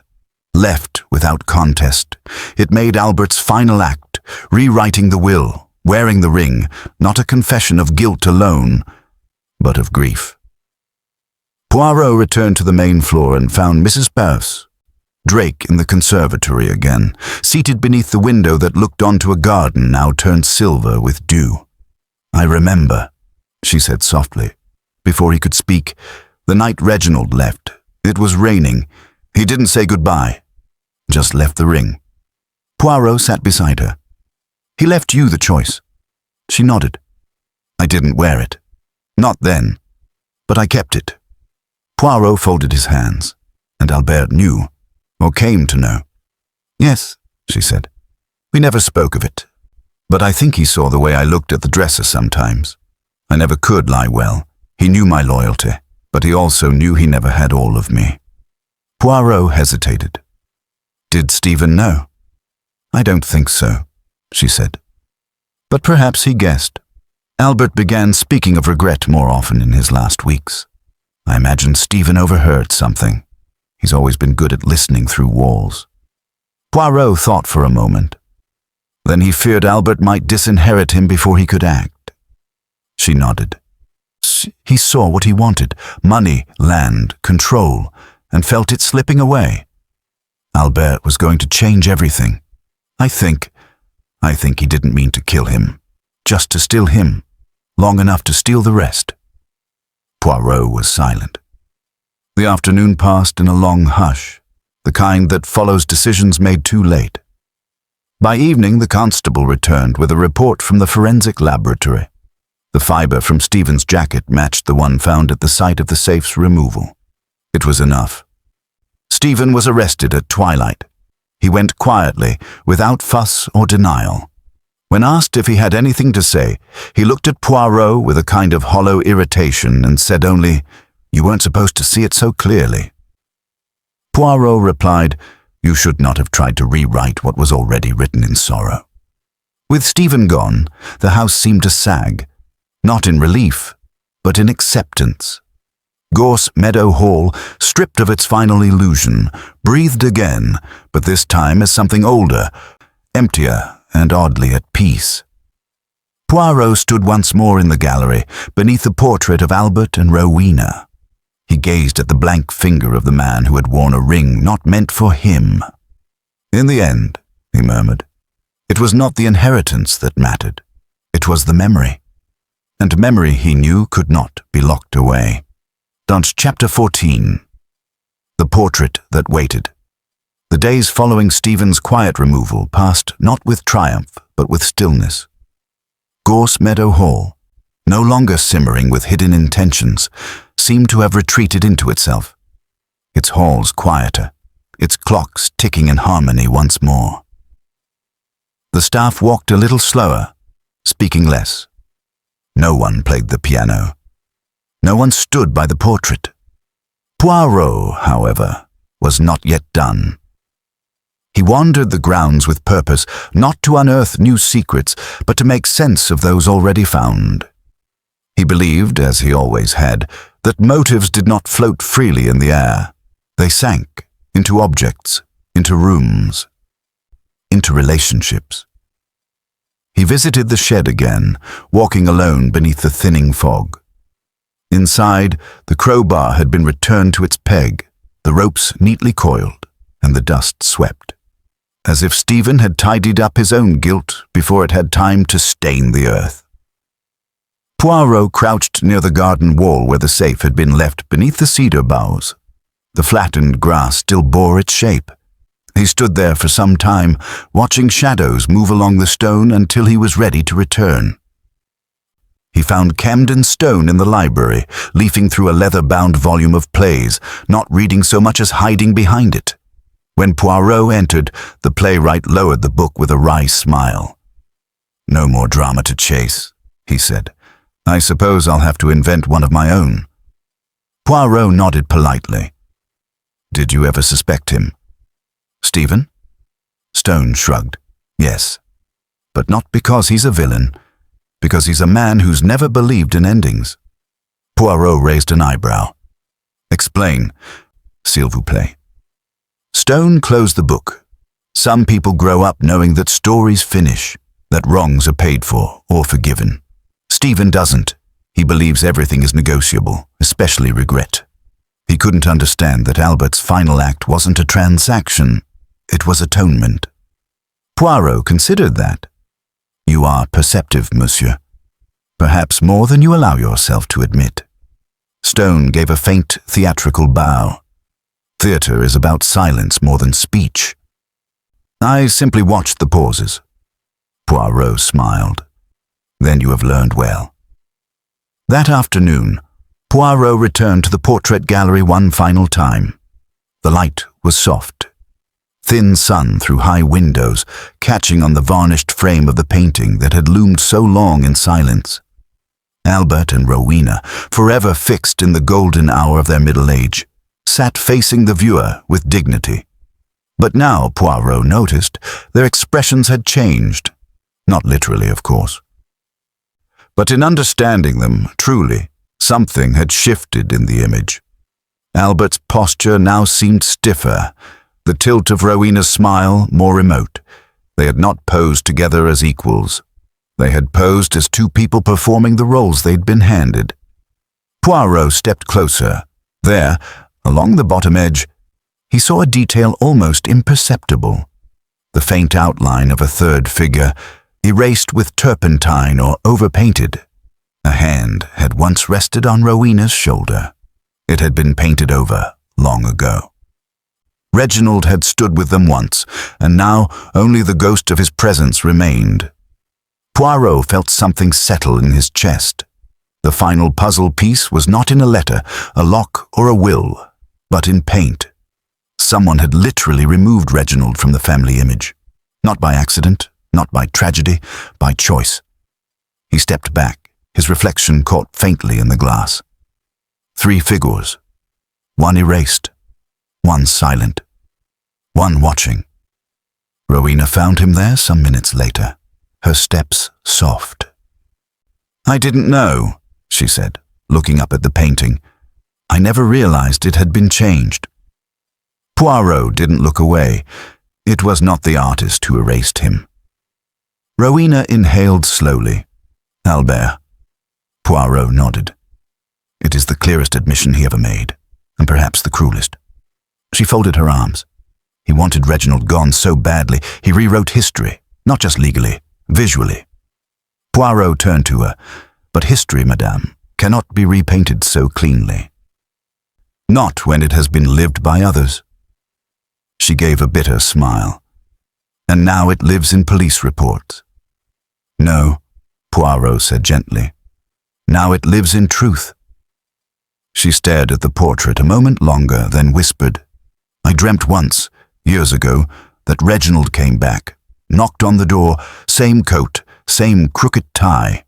[SPEAKER 1] Left without contest, it made Albert's final act, rewriting the will, wearing the ring, not a confession of guilt alone, but of grief. Poirot returned to the main floor and found Mrs. Peirce, Drake in the conservatory again, seated beneath the window that looked onto a garden now turned silver with dew. "I remember," she said softly. Before he could speak, the night Reginald left. It was raining. He didn't say goodbye, just left the ring. Poirot sat beside her. "He left you the choice." She nodded. "I didn't wear it. Not then. But I kept it." Poirot folded his hands, and Albert knew, or came to know. "Yes," she said. "We never spoke of it. But I think he saw the way I looked at the dresser sometimes. I never could lie well. He knew my loyalty, but he also knew he never had all of me." Poirot hesitated. "Did Stephen know?" "I don't think so," she said. But perhaps he guessed. Albert began speaking of regret more often in his last weeks. I imagine Stephen overheard something. He's always been good at listening through walls. Poirot thought for a moment. Then he feared Albert might disinherit him before he could act. She nodded. He saw what he wanted: money, land, control, and felt it slipping away. Albert was going to change everything. I think he didn't mean to kill him, just to steal him, long enough to steal the rest. Poirot was silent. The afternoon passed in a long hush, the kind that follows decisions made too late. By evening, the constable returned with a report from the forensic laboratory. The fiber from Stephen's jacket matched the one found at the site of the safe's removal. It was enough. Stephen was arrested at twilight. He went quietly, without fuss or denial. When asked if he had anything to say, he looked at Poirot with a kind of hollow irritation and said only, "You weren't supposed to see it so clearly." Poirot replied, "You should not have tried to rewrite what was already written in sorrow." With Stephen gone, the house seemed to sag, not in relief, but in acceptance. Gorse Meadow Hall, stripped of its final illusion, breathed again, but this time as something older, emptier, and oddly at peace. Poirot stood once more in the gallery, beneath the portrait of Albert and Rowena. He gazed at the blank finger of the man who had worn a ring not meant for him. "In the end," he murmured, "it was not the inheritance that mattered. It was the memory. And memory, he knew, could not be locked away." Chapter 14. The Portrait That Waited. The days following Stephen's quiet removal passed not with triumph, but with stillness. Gorse Meadow Hall, no longer simmering with hidden intentions, seemed to have retreated into itself. Its halls quieter, its clocks ticking in harmony once more. The staff walked a little slower, speaking less. No one played the piano. No one stood by the portrait. Poirot, however, was not yet done. He wandered the grounds with purpose, not to unearth new secrets, but to make sense of those already found. He believed, as he always had, that motives did not float freely in the air. They sank into objects, into rooms, into relationships. He visited the shed again, walking alone beneath the thinning fog. Inside, the crowbar had been returned to its peg, the ropes neatly coiled, and the dust swept, as if Stephen had tidied up his own guilt before it had time to stain the earth. Poirot crouched near the garden wall where the safe had been left beneath the cedar boughs. The flattened grass still bore its shape. He stood there for some time, watching shadows move along the stone until he was ready to return. He found Camden Stone in the library, leafing through a leather-bound volume of plays, not reading so much as hiding behind it. When Poirot entered, the playwright lowered the book with a wry smile. "No more drama to chase," he said. "I suppose I'll have to invent one of my own." Poirot nodded politely. "Did you ever suspect him?" "Stephen?" Stone shrugged. "Yes. But not because he's a villain. Because he's a man who's never believed in endings." Poirot raised an eyebrow. "Explain, s'il vous plaît." Stone closed the book. "Some people grow up knowing that stories finish. that wrongs are paid for or forgiven. Stephen doesn't. He believes everything is negotiable, especially regret. He couldn't understand that Albert's final act wasn't a transaction, it was atonement. Poirot considered that. You are perceptive, monsieur. Perhaps more than you allow yourself to admit. Stone gave a faint theatrical bow. Theatre is about silence more than speech. I simply watched the pauses. Poirot smiled. Then you have learned well. That afternoon, Poirot returned to the portrait gallery one final time. The light was soft. Thin sun through high windows, catching on the varnished frame of the painting that had loomed so long in silence. Albert and Rowena, forever fixed in the golden hour of their middle age, sat facing the viewer with dignity. But now, Poirot noticed, their expressions had changed. Not literally, of course. But in understanding them, truly, something had shifted in the image. Albert's posture now seemed stiffer, the tilt of Rowena's smile more remote. They had not posed together as equals. They had posed as two people performing the roles they'd been handed. Poirot stepped closer. There, along the bottom edge, he saw a detail almost imperceptible. The faint outline of a third figure, erased with turpentine or overpainted. A hand had once rested on Rowena's shoulder. It had been painted over long ago. Reginald had stood with them once, and now only the ghost of his presence remained. Poirot felt something settle in his chest. The final puzzle piece was not in a letter, a lock, or a will, but in paint. Someone had literally removed Reginald from the family image. Not by accident, not by tragedy, by choice. He stepped back, his reflection caught faintly in the glass. 3 figures. One erased, one silent, one watching. Rowena found him there some minutes later, her steps soft. I didn't know, she said, looking up at the painting. I never realized it had been changed. Poirot didn't look away. It was not the artist who erased him. Rowena inhaled slowly. Albert. Poirot nodded. It is the clearest admission he ever made, and perhaps the cruelest. She folded her arms. He wanted Reginald gone so badly, he rewrote history, not just legally, visually. Poirot turned to her. But history, madame, cannot be repainted so cleanly. Not when it has been lived by others. She gave a bitter smile. And now it lives in police reports. No, Poirot said gently. Now it lives in truth. She stared at the portrait a moment longer, then whispered, I dreamt once, years ago, that Reginald came back, knocked on the door, same coat, same crooked tie.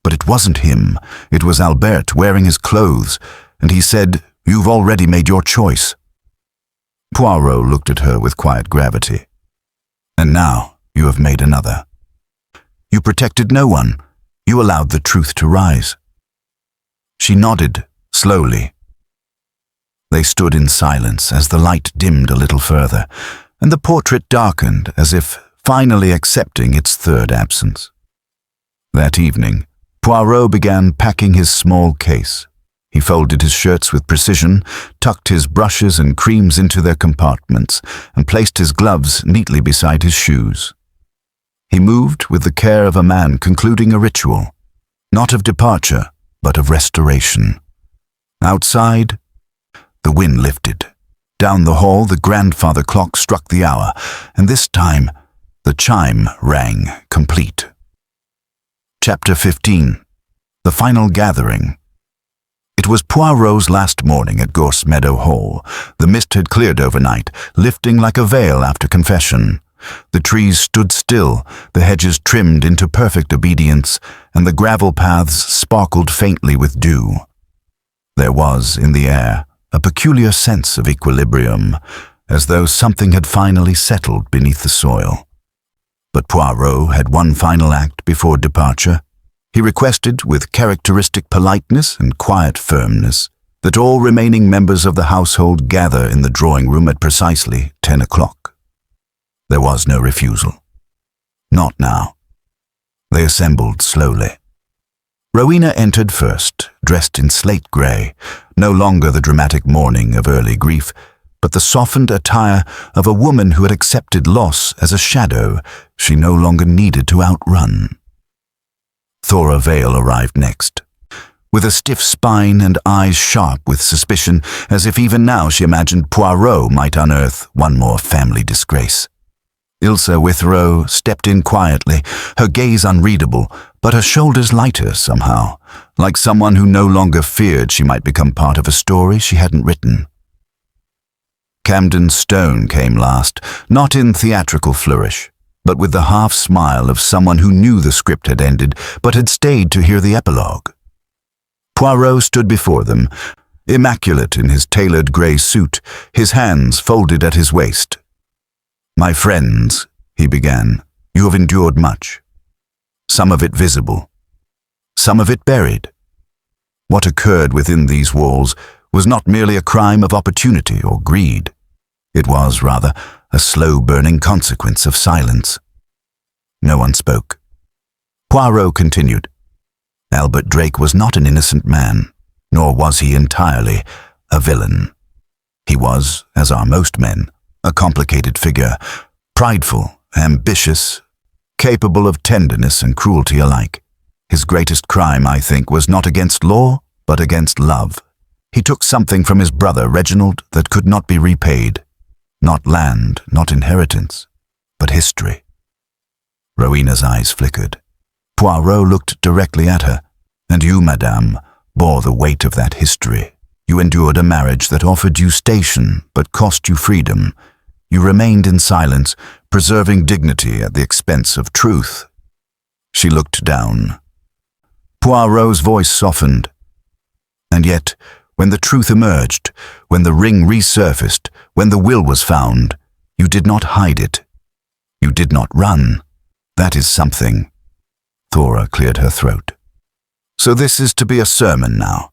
[SPEAKER 1] But it wasn't him, it was Albert wearing his clothes, and he said, You've already made your choice. Poirot looked at her with quiet gravity. And now you have made another. You protected no one. You allowed the truth to rise. She nodded, slowly. They stood in silence as the light dimmed a little further, and the portrait darkened as if finally accepting its third absence. That evening, Poirot began packing his small case. He folded his shirts with precision, tucked his brushes and creams into their compartments, and placed his gloves neatly beside his shoes. He moved with the care of a man concluding a ritual, not of departure, but of restoration. Outside, the wind lifted. Down the hall, the grandfather clock struck the hour, and this time, the chime rang complete. Chapter 15. The Final Gathering. It was Poirot's last morning at Gorse Meadow Hall. The mist had cleared overnight, lifting like a veil after confession. The trees stood still, the hedges trimmed into perfect obedience, and the gravel paths sparkled faintly with dew. There was, in the air, a peculiar sense of equilibrium, as though something had finally settled beneath the soil. But Poirot had one final act before departure. He requested, with characteristic politeness and quiet firmness, that all remaining members of the household gather in the drawing-room at precisely 10 o'clock. There was no refusal. Not now. They assembled slowly. Rowena entered first, dressed in slate grey, no longer the dramatic mourning of early grief, but the softened attire of a woman who had accepted loss as a shadow she no longer needed to outrun. Thora Vale arrived next, with a stiff spine and eyes sharp with suspicion, as if even now she imagined Poirot might unearth one more family disgrace. Ilse Withrow stepped in quietly, her gaze unreadable, but her shoulders lighter somehow, like someone who no longer feared she might become part of a story she hadn't written. Camden Stone came last, not in theatrical flourish, but with the half-smile of someone who knew the script had ended, but had stayed to hear the epilogue. Poirot stood before them, immaculate in his tailored grey suit, his hands folded at his waist. "My friends," he began, "you have endured much. Some of it visible, some of it buried. What occurred within these walls was not merely a crime of opportunity or greed. It was, rather, a slow-burning consequence of silence." No one spoke. Poirot continued. Albert Drake was not an innocent man, nor was he entirely a villain. He was, as are most men, a complicated figure, prideful, ambitious, capable of tenderness and cruelty alike. His greatest crime, I think, was not against law, but against love. He took something from his brother, Reginald, that could not be repaid. Not land, not inheritance, but history. Rowena's eyes flickered. Poirot looked directly at her. "And you, madame, bore the weight of that history. You endured a marriage that offered you station, but cost you freedom. You remained in silence, preserving dignity at the expense of truth." She looked down. Poirot's voice softened. "And yet, when the truth emerged, when the ring resurfaced, when the will was found, you did not hide it. You did not run. That is something." Thora cleared her throat. "So this is to be a sermon now?"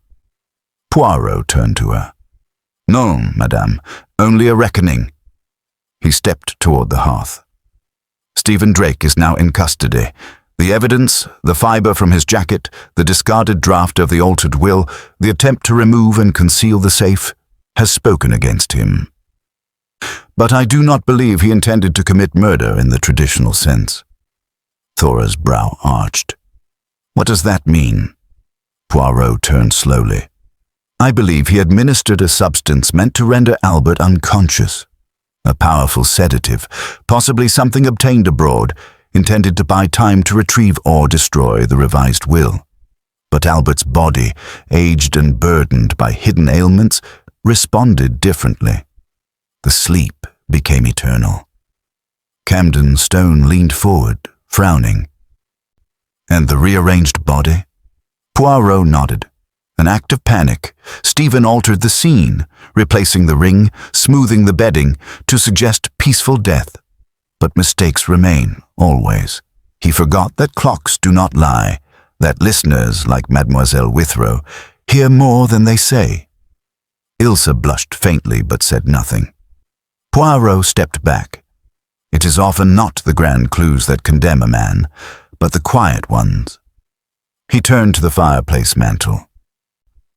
[SPEAKER 1] Poirot turned to her. "No, madame, only a reckoning." He stepped toward the hearth. "Stephen Drake is now in custody. The evidence, the fibre from his jacket, the discarded draft of the altered will, the attempt to remove and conceal the safe, has spoken against him. But I do not believe he intended to commit murder in the traditional sense." Thora's brow arched. "What does that mean?" Poirot turned slowly. "I believe he administered a substance meant to render Albert unconscious. A powerful sedative, possibly something obtained abroad, intended to buy time to retrieve or destroy the revised will. But Albert's body, aged and burdened by hidden ailments, responded differently. The sleep became eternal." Camden Stone leaned forward, frowning. "And the rearranged body?" Poirot nodded. An act of panic. Stephen altered the scene, replacing the ring, smoothing the bedding, to suggest peaceful death. But mistakes remain, always. He forgot that clocks do not lie, that listeners, like Mademoiselle Withrow, hear more than they say. Ilse blushed faintly but said nothing. Poirot stepped back. It is often not the grand clues that condemn a man, but the quiet ones. He turned to the fireplace mantel,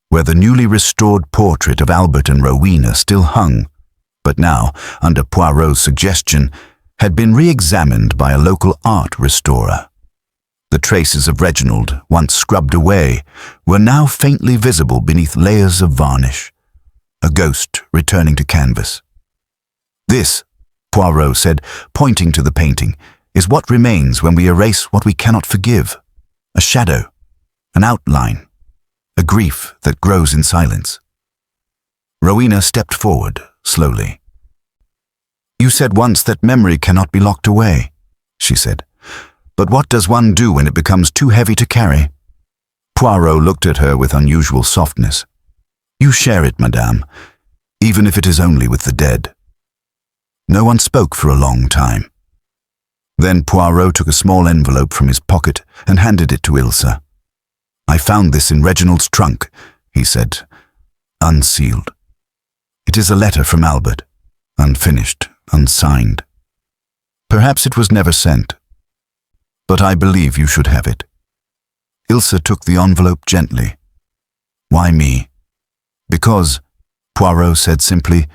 [SPEAKER 1] where the newly restored portrait of Albert and Rowena still hung, but now, under Poirot's suggestion, had been re-examined by a local art restorer. The traces of Reginald, once scrubbed away, were now faintly visible beneath layers of varnish, a ghost returning to canvas. "This," Poirot said, pointing to the painting, "is what remains when we erase what we cannot forgive. A shadow, an outline, a grief that grows in silence." Rowena stepped forward, slowly. "You said once that memory cannot be locked away," she said. "But what does one do when it becomes too heavy to carry?" Poirot looked at her with unusual softness. "You share it, madame, even if it is only with the dead." No one spoke for a long time. Then Poirot took a small envelope from his pocket and handed it to Ilse. "I found this in Reginald's trunk," he said, "unsealed. It is a letter from Albert, unfinished, unsigned. Perhaps it was never sent." but I believe you should have it." Ilse took the envelope gently. "Why me?" "Because," Poirot said simply,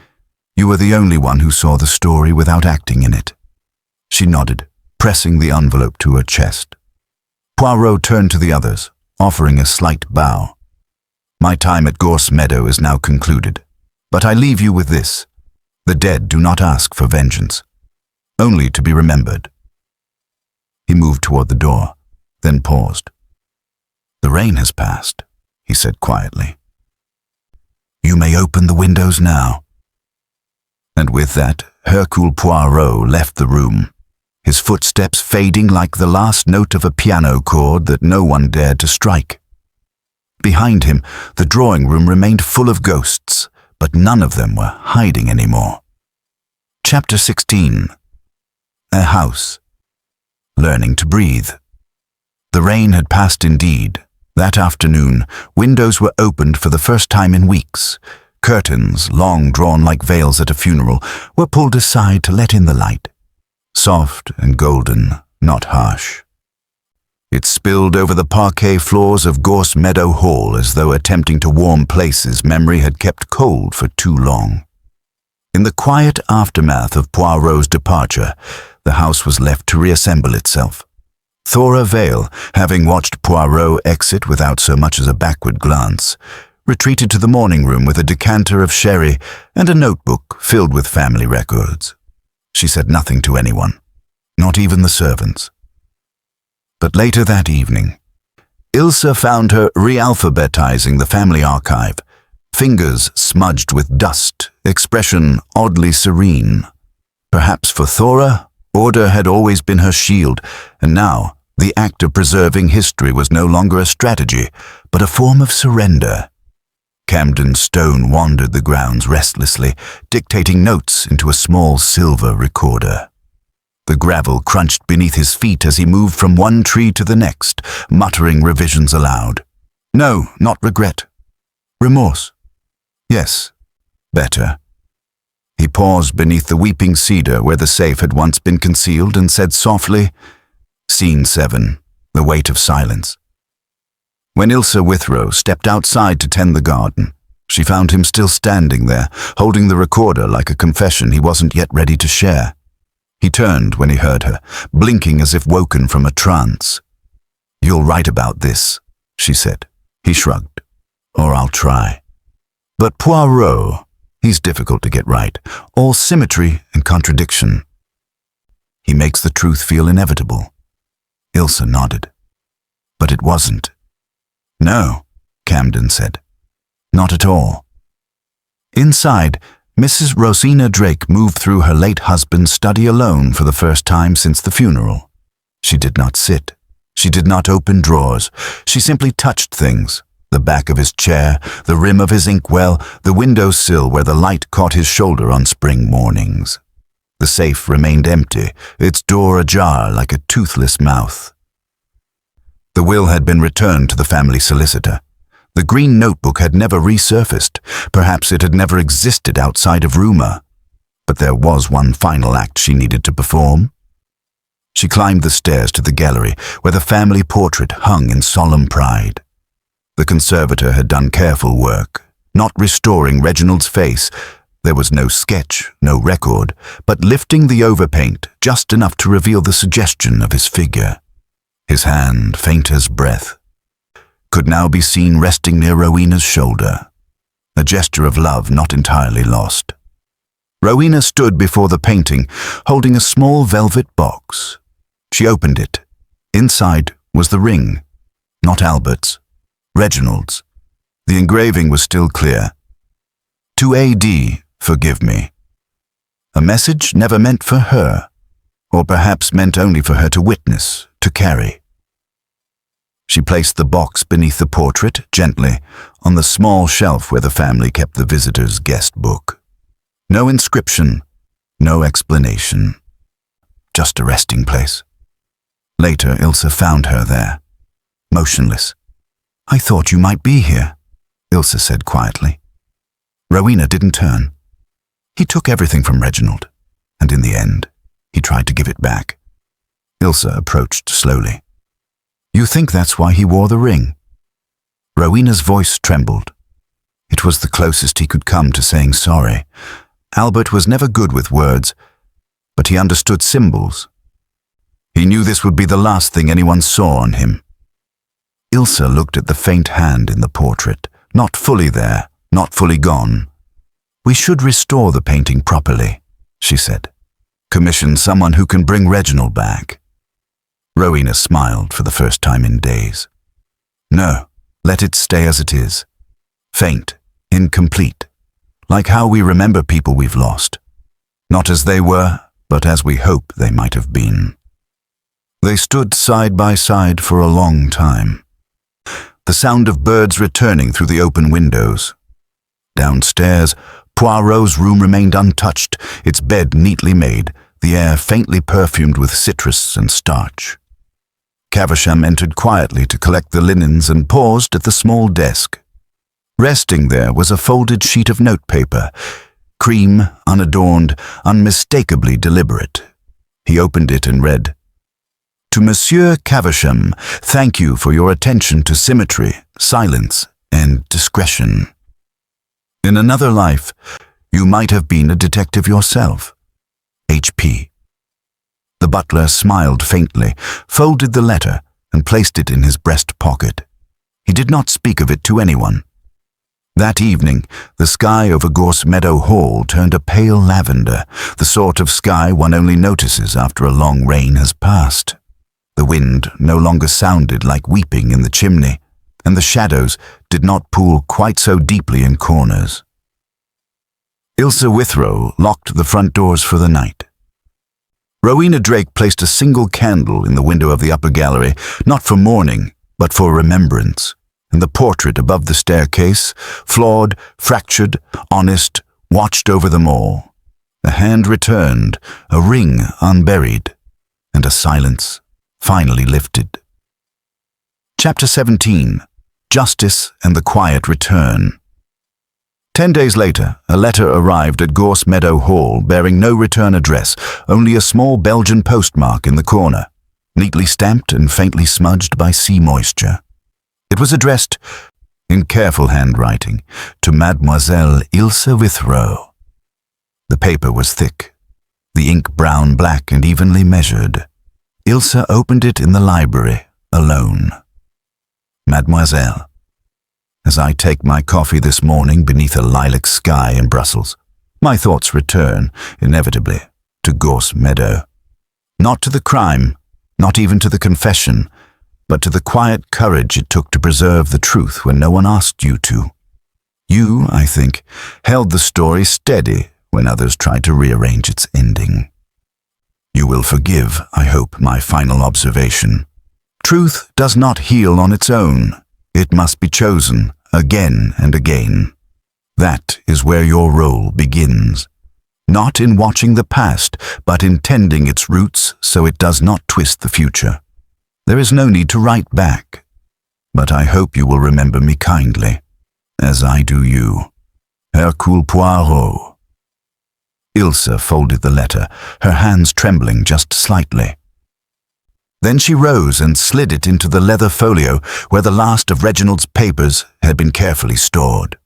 [SPEAKER 1] "you were the only one who saw the story without acting in it." She nodded, pressing the envelope to her chest. Poirot turned to the others, offering a slight bow. "My time at Gorse Meadow is now concluded, but I leave you with this. The dead do not ask for vengeance, only to be remembered." He moved toward the door, then paused. "The rain has passed," he said quietly. "You may open the windows now." And with that, Hercule Poirot left the room, his footsteps fading like the last note of a piano chord that no one dared to strike. Behind him, the drawing room remained full of ghosts, but none of them were hiding anymore. Chapter 16. A House. Learning to breathe. The rain had passed indeed. That afternoon, windows were opened for the first time in weeks. Curtains, long drawn like veils at a funeral, were pulled aside to let in the light. Soft and golden, not harsh. It spilled over the parquet floors of Gorse Meadow Hall as though attempting to warm places memory had kept cold for too long. In the quiet aftermath of Poirot's departure, the house was left to reassemble itself. Thora Vale, having watched Poirot exit without so much as a backward glance, retreated to the morning room with a decanter of sherry and a notebook filled with family records. She said nothing to anyone, not even the servants. But later that evening, Ilse found her re-alphabetizing the family archive, fingers smudged with dust, expression oddly serene. Perhaps for Thora, order had always been her shield, and now the act of preserving history was no longer a strategy, but a form of surrender. Camden Stone wandered the grounds restlessly, dictating notes into a small silver recorder. The gravel crunched beneath his feet as he moved from one tree to the next, muttering revisions aloud. No, not regret. Remorse. Yes, better. He paused beneath the weeping cedar where the safe had once been concealed and said softly, Scene 7, The Weight of Silence. When Ilse Withrow stepped outside to tend the garden, she found him still standing there, holding the recorder like a confession he wasn't yet ready to share. He turned when he heard her, blinking as if woken from a trance. "You'll write about this," she said. He shrugged. "Or I'll try." But Poirot, he's difficult to get right, all symmetry and contradiction. He makes the truth feel inevitable. Ilse nodded. But it wasn't. "No," Camden said. "Not at all." Inside, Mrs. Rosina Drake moved through her late husband's study alone for the first time since the funeral. She did not sit. She did not open drawers. She simply touched things. The back of his chair, the rim of his inkwell, the windowsill where the light caught his shoulder on spring mornings. The safe remained empty, its door ajar like a toothless mouth. The will had been returned to the family solicitor. The green notebook had never resurfaced. Perhaps it had never existed outside of rumor. But there was one final act she needed to perform. She climbed the stairs to the gallery, where the family portrait hung in solemn pride. The conservator had done careful work, not restoring Reginald's face. There was no sketch, no record, but lifting the overpaint just enough to reveal the suggestion of his figure. His hand, faint as breath, could now be seen resting near Rowena's shoulder, a gesture of love not entirely lost. Rowena stood before the painting, holding a small velvet box. She opened it. Inside was the ring, not Albert's, Reginald's. The engraving was still clear. To A.D., forgive me. A message never meant for her, or perhaps meant only for her to witness, to carry. She placed the box beneath the portrait, gently, on the small shelf where the family kept the visitor's guest book. No inscription, no explanation. Just a resting place. Later, Ilse found her there, motionless. "I thought you might be here," Ilse said quietly. Rowena didn't turn. He took everything from Reginald, and in the end, he tried to give it back. Ilse approached slowly. "You think that's why he wore the ring?" Rowena's voice trembled. It was the closest he could come to saying sorry. Albert was never good with words, but he understood symbols. He knew this would be the last thing anyone saw on him. Ilse looked at the faint hand in the portrait, not fully there, not fully gone. "We should restore the painting properly," she said. "Commission someone who can bring Reginald back." Rowena smiled for the first time in days. "No, let it stay as it is. Faint, incomplete, like how we remember people we've lost. Not as they were, but as we hope they might have been." They stood side by side for a long time. The sound of birds returning through the open windows. Downstairs, Poirot's room remained untouched, its bed neatly made, the air faintly perfumed with citrus and starch. Caversham entered quietly to collect the linens and paused at the small desk. Resting there was a folded sheet of notepaper, cream, unadorned, unmistakably deliberate. He opened it and read, "To Monsieur Caversham, thank you for your attention to symmetry, silence, and discretion. In another life, you might have been a detective yourself. H.P." The butler smiled faintly, folded the letter, and placed it in his breast pocket. He did not speak of it to anyone. That evening, the sky over Gorse Meadow Hall turned a pale lavender, the sort of sky one only notices after a long rain has passed. The wind no longer sounded like weeping in the chimney, and the shadows did not pool quite so deeply in corners. Ilse Withrow locked the front doors for the night. Rowena Drake placed a single candle in the window of the upper gallery, not for mourning, but for remembrance, and the portrait above the staircase, flawed, fractured, honest, watched over them all. A hand returned, a ring unburied, and a silence finally lifted. Chapter 17. Justice and the Quiet Return. 10 days later, a letter arrived at Gorse Meadow Hall bearing no return address, only a small Belgian postmark in the corner, neatly stamped and faintly smudged by sea moisture. It was addressed, in careful handwriting, to Mademoiselle Ilse Withrow. The paper was thick, the ink brown-black and evenly measured. Ilse opened it in the library, alone. "Mademoiselle, as I take my coffee this morning beneath a lilac sky in Brussels, my thoughts return, inevitably, to Gorse Meadow. Not to the crime, not even to the confession, but to the quiet courage it took to preserve the truth when no one asked you to. You, I think, held the story steady when others tried to rearrange its ending. You will forgive, I hope, my final observation. Truth does not heal on its own. It must be chosen, again and again. That is where your role begins. Not in watching the past, but in tending its roots so it does not twist the future. There is no need to write back, but I hope you will remember me kindly, as I do you. Hercule Poirot." Ilse folded the letter, her hands trembling just slightly. Then she rose and slid it into the leather folio where the last of Reginald's papers had been carefully stored.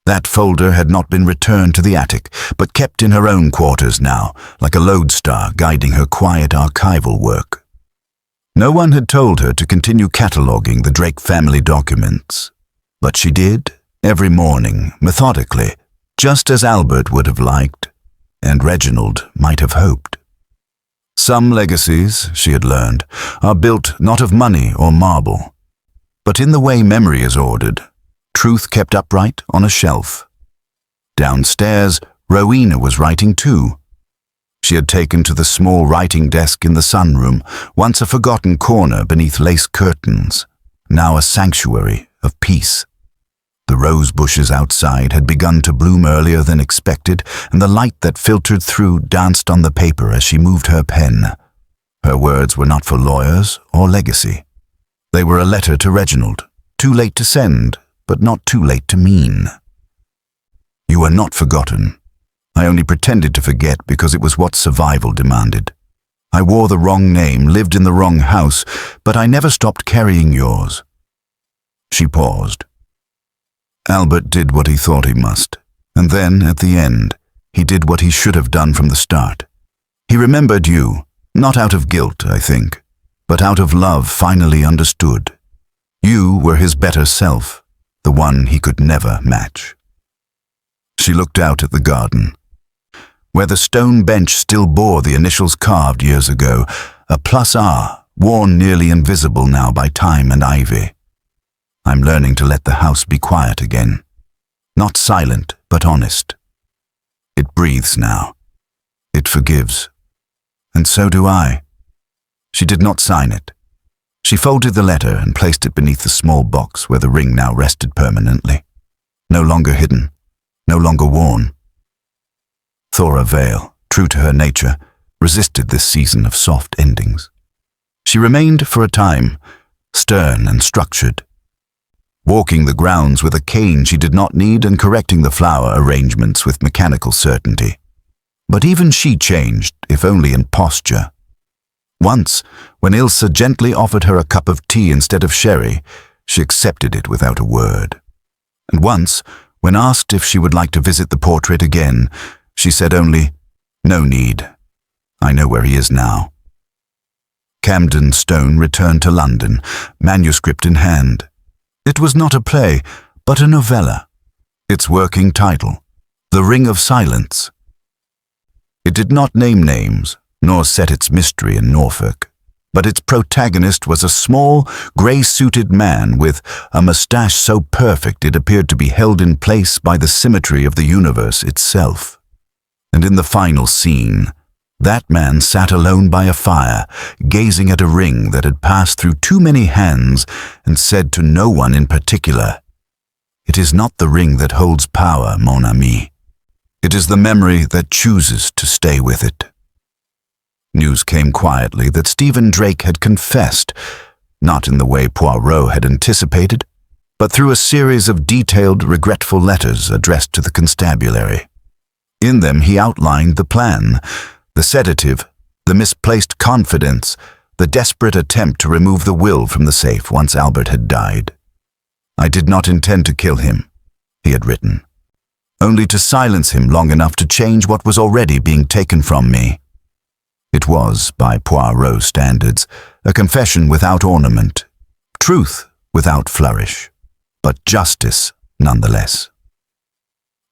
[SPEAKER 1] That folder had not been returned to the attic, but kept in her own quarters now, like a lodestar guiding her quiet archival work. No one had told her to continue cataloguing the Drake family documents, but she did, every morning, methodically, just as Albert would have liked, and Reginald might have hoped. Some legacies, she had learned, are built not of money or marble, but in the way memory is ordered, truth kept upright on a shelf. Downstairs, Rowena was writing too. She had taken to the small writing desk in the sunroom, once a forgotten corner beneath lace curtains, now a sanctuary of peace. The rose bushes outside had begun to bloom earlier than expected, and the light that filtered through danced on the paper as she moved her pen. Her words were not for lawyers or legacy. They were a letter to Reginald, too late to send, but not too late to mean. "You are not forgotten. I only pretended to forget because it was what survival demanded. I wore the wrong name, lived in the wrong house, but I never stopped carrying yours." She paused. Albert did what he thought he must, and then, at the end, he did what he should have done from the start. He remembered you, not out of guilt, I think, but out of love finally understood. You were his better self, the one he could never match. She looked out at the garden, where the stone bench still bore the initials carved years ago, a +R, worn nearly invisible now by time and ivy. I'm learning to let the house be quiet again. Not silent, but honest. It breathes now. It forgives. And so do I. She did not sign it. She folded the letter and placed it beneath the small box where the ring now rested permanently. No longer hidden, no longer worn. Thora Vale, true to her nature, resisted this season of soft endings. She remained for a time, stern and structured, walking the grounds with a cane she did not need and correcting the flower arrangements with mechanical certainty. But even she changed, if only in posture. Once, when Ilse gently offered her a cup of tea instead of sherry, she accepted it without a word. And once, when asked if she would like to visit the portrait again, she said only, "No need. I know where he is now." Camden Stone returned to London, manuscript in hand. It was not a play, but a novella. Its working title, The Ring of Silence. It did not name names, nor set its mystery in Norfolk, but its protagonist was a small, grey-suited man with a moustache so perfect it appeared to be held in place by the symmetry of the universe itself. And in the final scene, that man sat alone by a fire, gazing at a ring that had passed through too many hands and said to no one in particular, "It is not the ring that holds power, mon ami. It is the memory that chooses to stay with it." News came quietly that Stephen Drake had confessed, not in the way Poirot had anticipated, but through a series of detailed, regretful letters addressed to the constabulary. In them he outlined the plan, the sedative, the misplaced confidence, the desperate attempt to remove the will from the safe once Albert had died. "I did not intend to kill him," he had written, "only to silence him long enough to change what was already being taken from me." It was, by Poirot standards, a confession without ornament, truth without flourish, but justice nonetheless.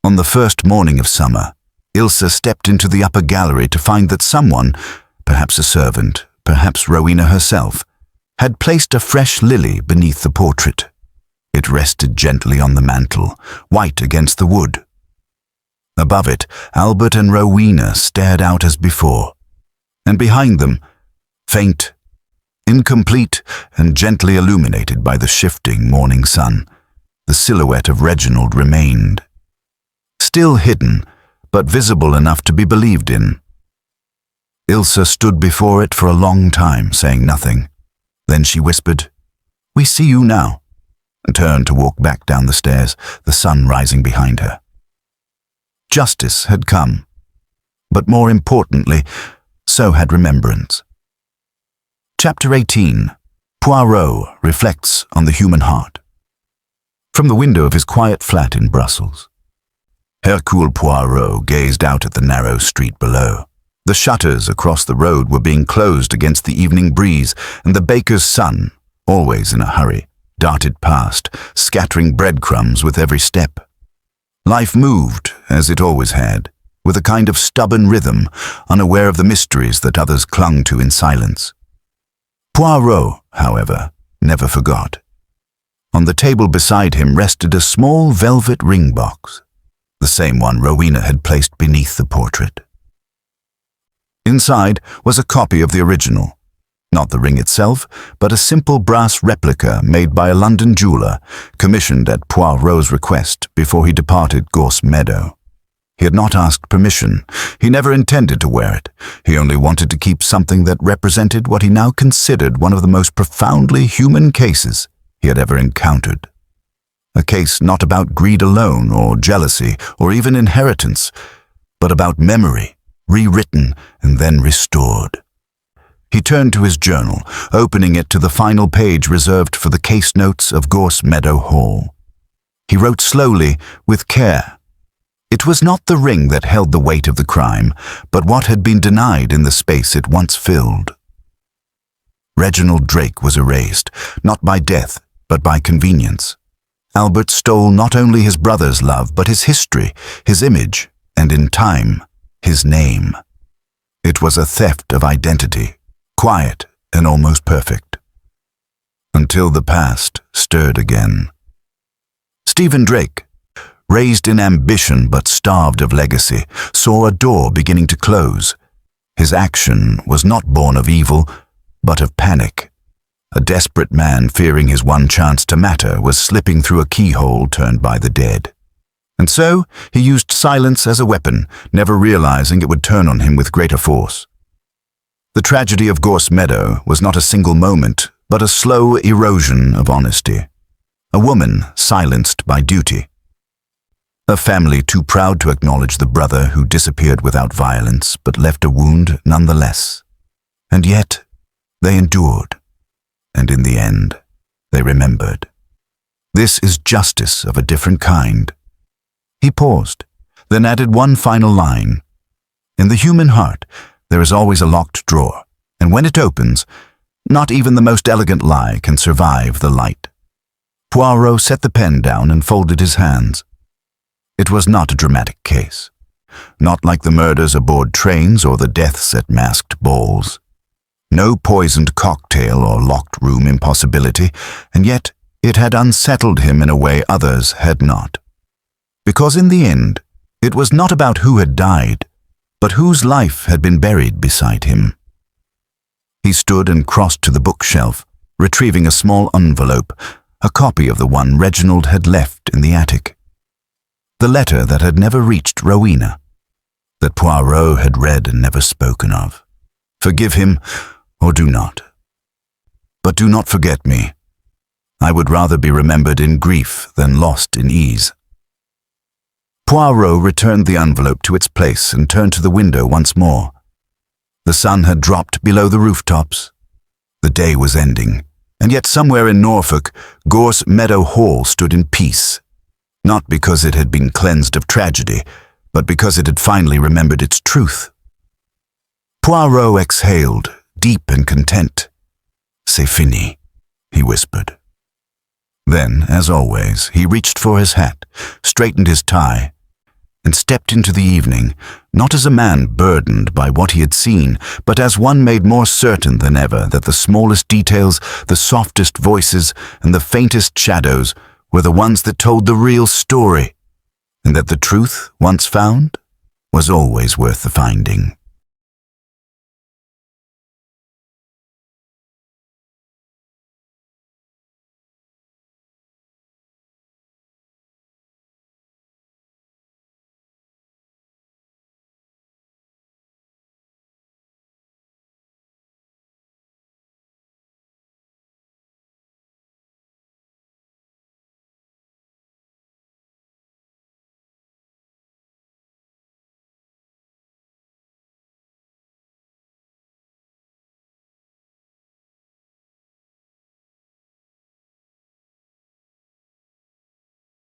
[SPEAKER 1] On the first morning of summer, Ilse stepped into the upper gallery to find that someone, perhaps a servant, perhaps Rowena herself, had placed a fresh lily beneath the portrait. It rested gently on the mantel, white against the wood. Above it, Albert and Rowena stared out as before, and behind them, faint, incomplete, and gently illuminated by the shifting morning sun, the silhouette of Reginald remained. Still hidden, but visible enough to be believed in. Ilse stood before it for a long time, saying nothing. Then she whispered, "We see you now," and turned to walk back down the stairs, the sun rising behind her. Justice had come, but more importantly, so had remembrance. Chapter 18. Poirot reflects on the human heart. From the window of his quiet flat in Brussels, Hercule Poirot gazed out at the narrow street below. The shutters across the road were being closed against the evening breeze, and the baker's son, always in a hurry, darted past, scattering breadcrumbs with every step. Life moved, as it always had, with a kind of stubborn rhythm, unaware of the mysteries that others clung to in silence. Poirot, however, never forgot. On the table beside him rested a small velvet ring box, the same one Rowena had placed beneath the portrait. Inside was a copy of the original, not the ring itself, but a simple brass replica made by a London jeweller, commissioned at Poirot's request before he departed Gorse Meadow. He had not asked permission. He never intended to wear it. He only wanted to keep something that represented what he now considered one of the most profoundly human cases he had ever encountered. A case not about greed alone, or jealousy, or even inheritance, but about memory, rewritten and then restored. He turned to his journal, opening it to the final page reserved for the case notes of Gorse Meadow Hall. He wrote slowly, with care. It was not the ring that held the weight of the crime, but what had been denied in the space it once filled. Reginald Drake was erased, not by death, but by convenience. Albert stole not only his brother's love, but his history, his image, and in time, his name. It was a theft of identity, quiet and almost perfect. Until the past stirred again. Stephen Drake, raised in ambition but starved of legacy, saw a door beginning to close. His action was not born of evil, but of panic. A desperate man fearing his one chance to matter was slipping through a keyhole turned by the dead. And so he used silence as a weapon, never realizing it would turn on him with greater force. The tragedy of Gorse Meadow was not a single moment, but a slow erosion of honesty. A woman silenced by duty. A family too proud to acknowledge the brother who disappeared without violence, but left a wound nonetheless. And yet, they endured. And in the end, they remembered. This is justice of a different kind. He paused, then added one final line. In the human heart, there is always a locked drawer, and when it opens, not even the most elegant lie can survive the light. Poirot set the pen down and folded his hands. It was not a dramatic case. Not like the murders aboard trains or the deaths at masked balls. No poisoned cocktail or locked room impossibility, and yet it had unsettled him in a way others had not. Because in the end, it was not about who had died, but whose life had been buried beside him. He stood and crossed to the bookshelf, retrieving a small envelope, a copy of the one Reginald had left in the attic. The letter that had never reached Rowena, that Poirot had read and never spoken of. Forgive him, or do not. But do not forget me. I would rather be remembered in grief than lost in ease. Poirot returned the envelope to its place and turned to the window once more. The sun had dropped below the rooftops. The day was ending, and yet somewhere in Norfolk, Gorse Meadow Hall stood in peace. Not because it had been cleansed of tragedy, but because it had finally remembered its truth. Poirot exhaled, deep and content. C'est fini, he whispered. Then, as always, he reached for his hat, straightened his tie, and stepped into the evening, not as a man burdened by what he had seen, but as one made more certain than ever that the smallest details, the softest voices, and the faintest shadows were the ones that told the real story, and that the truth, once found, was always worth the finding.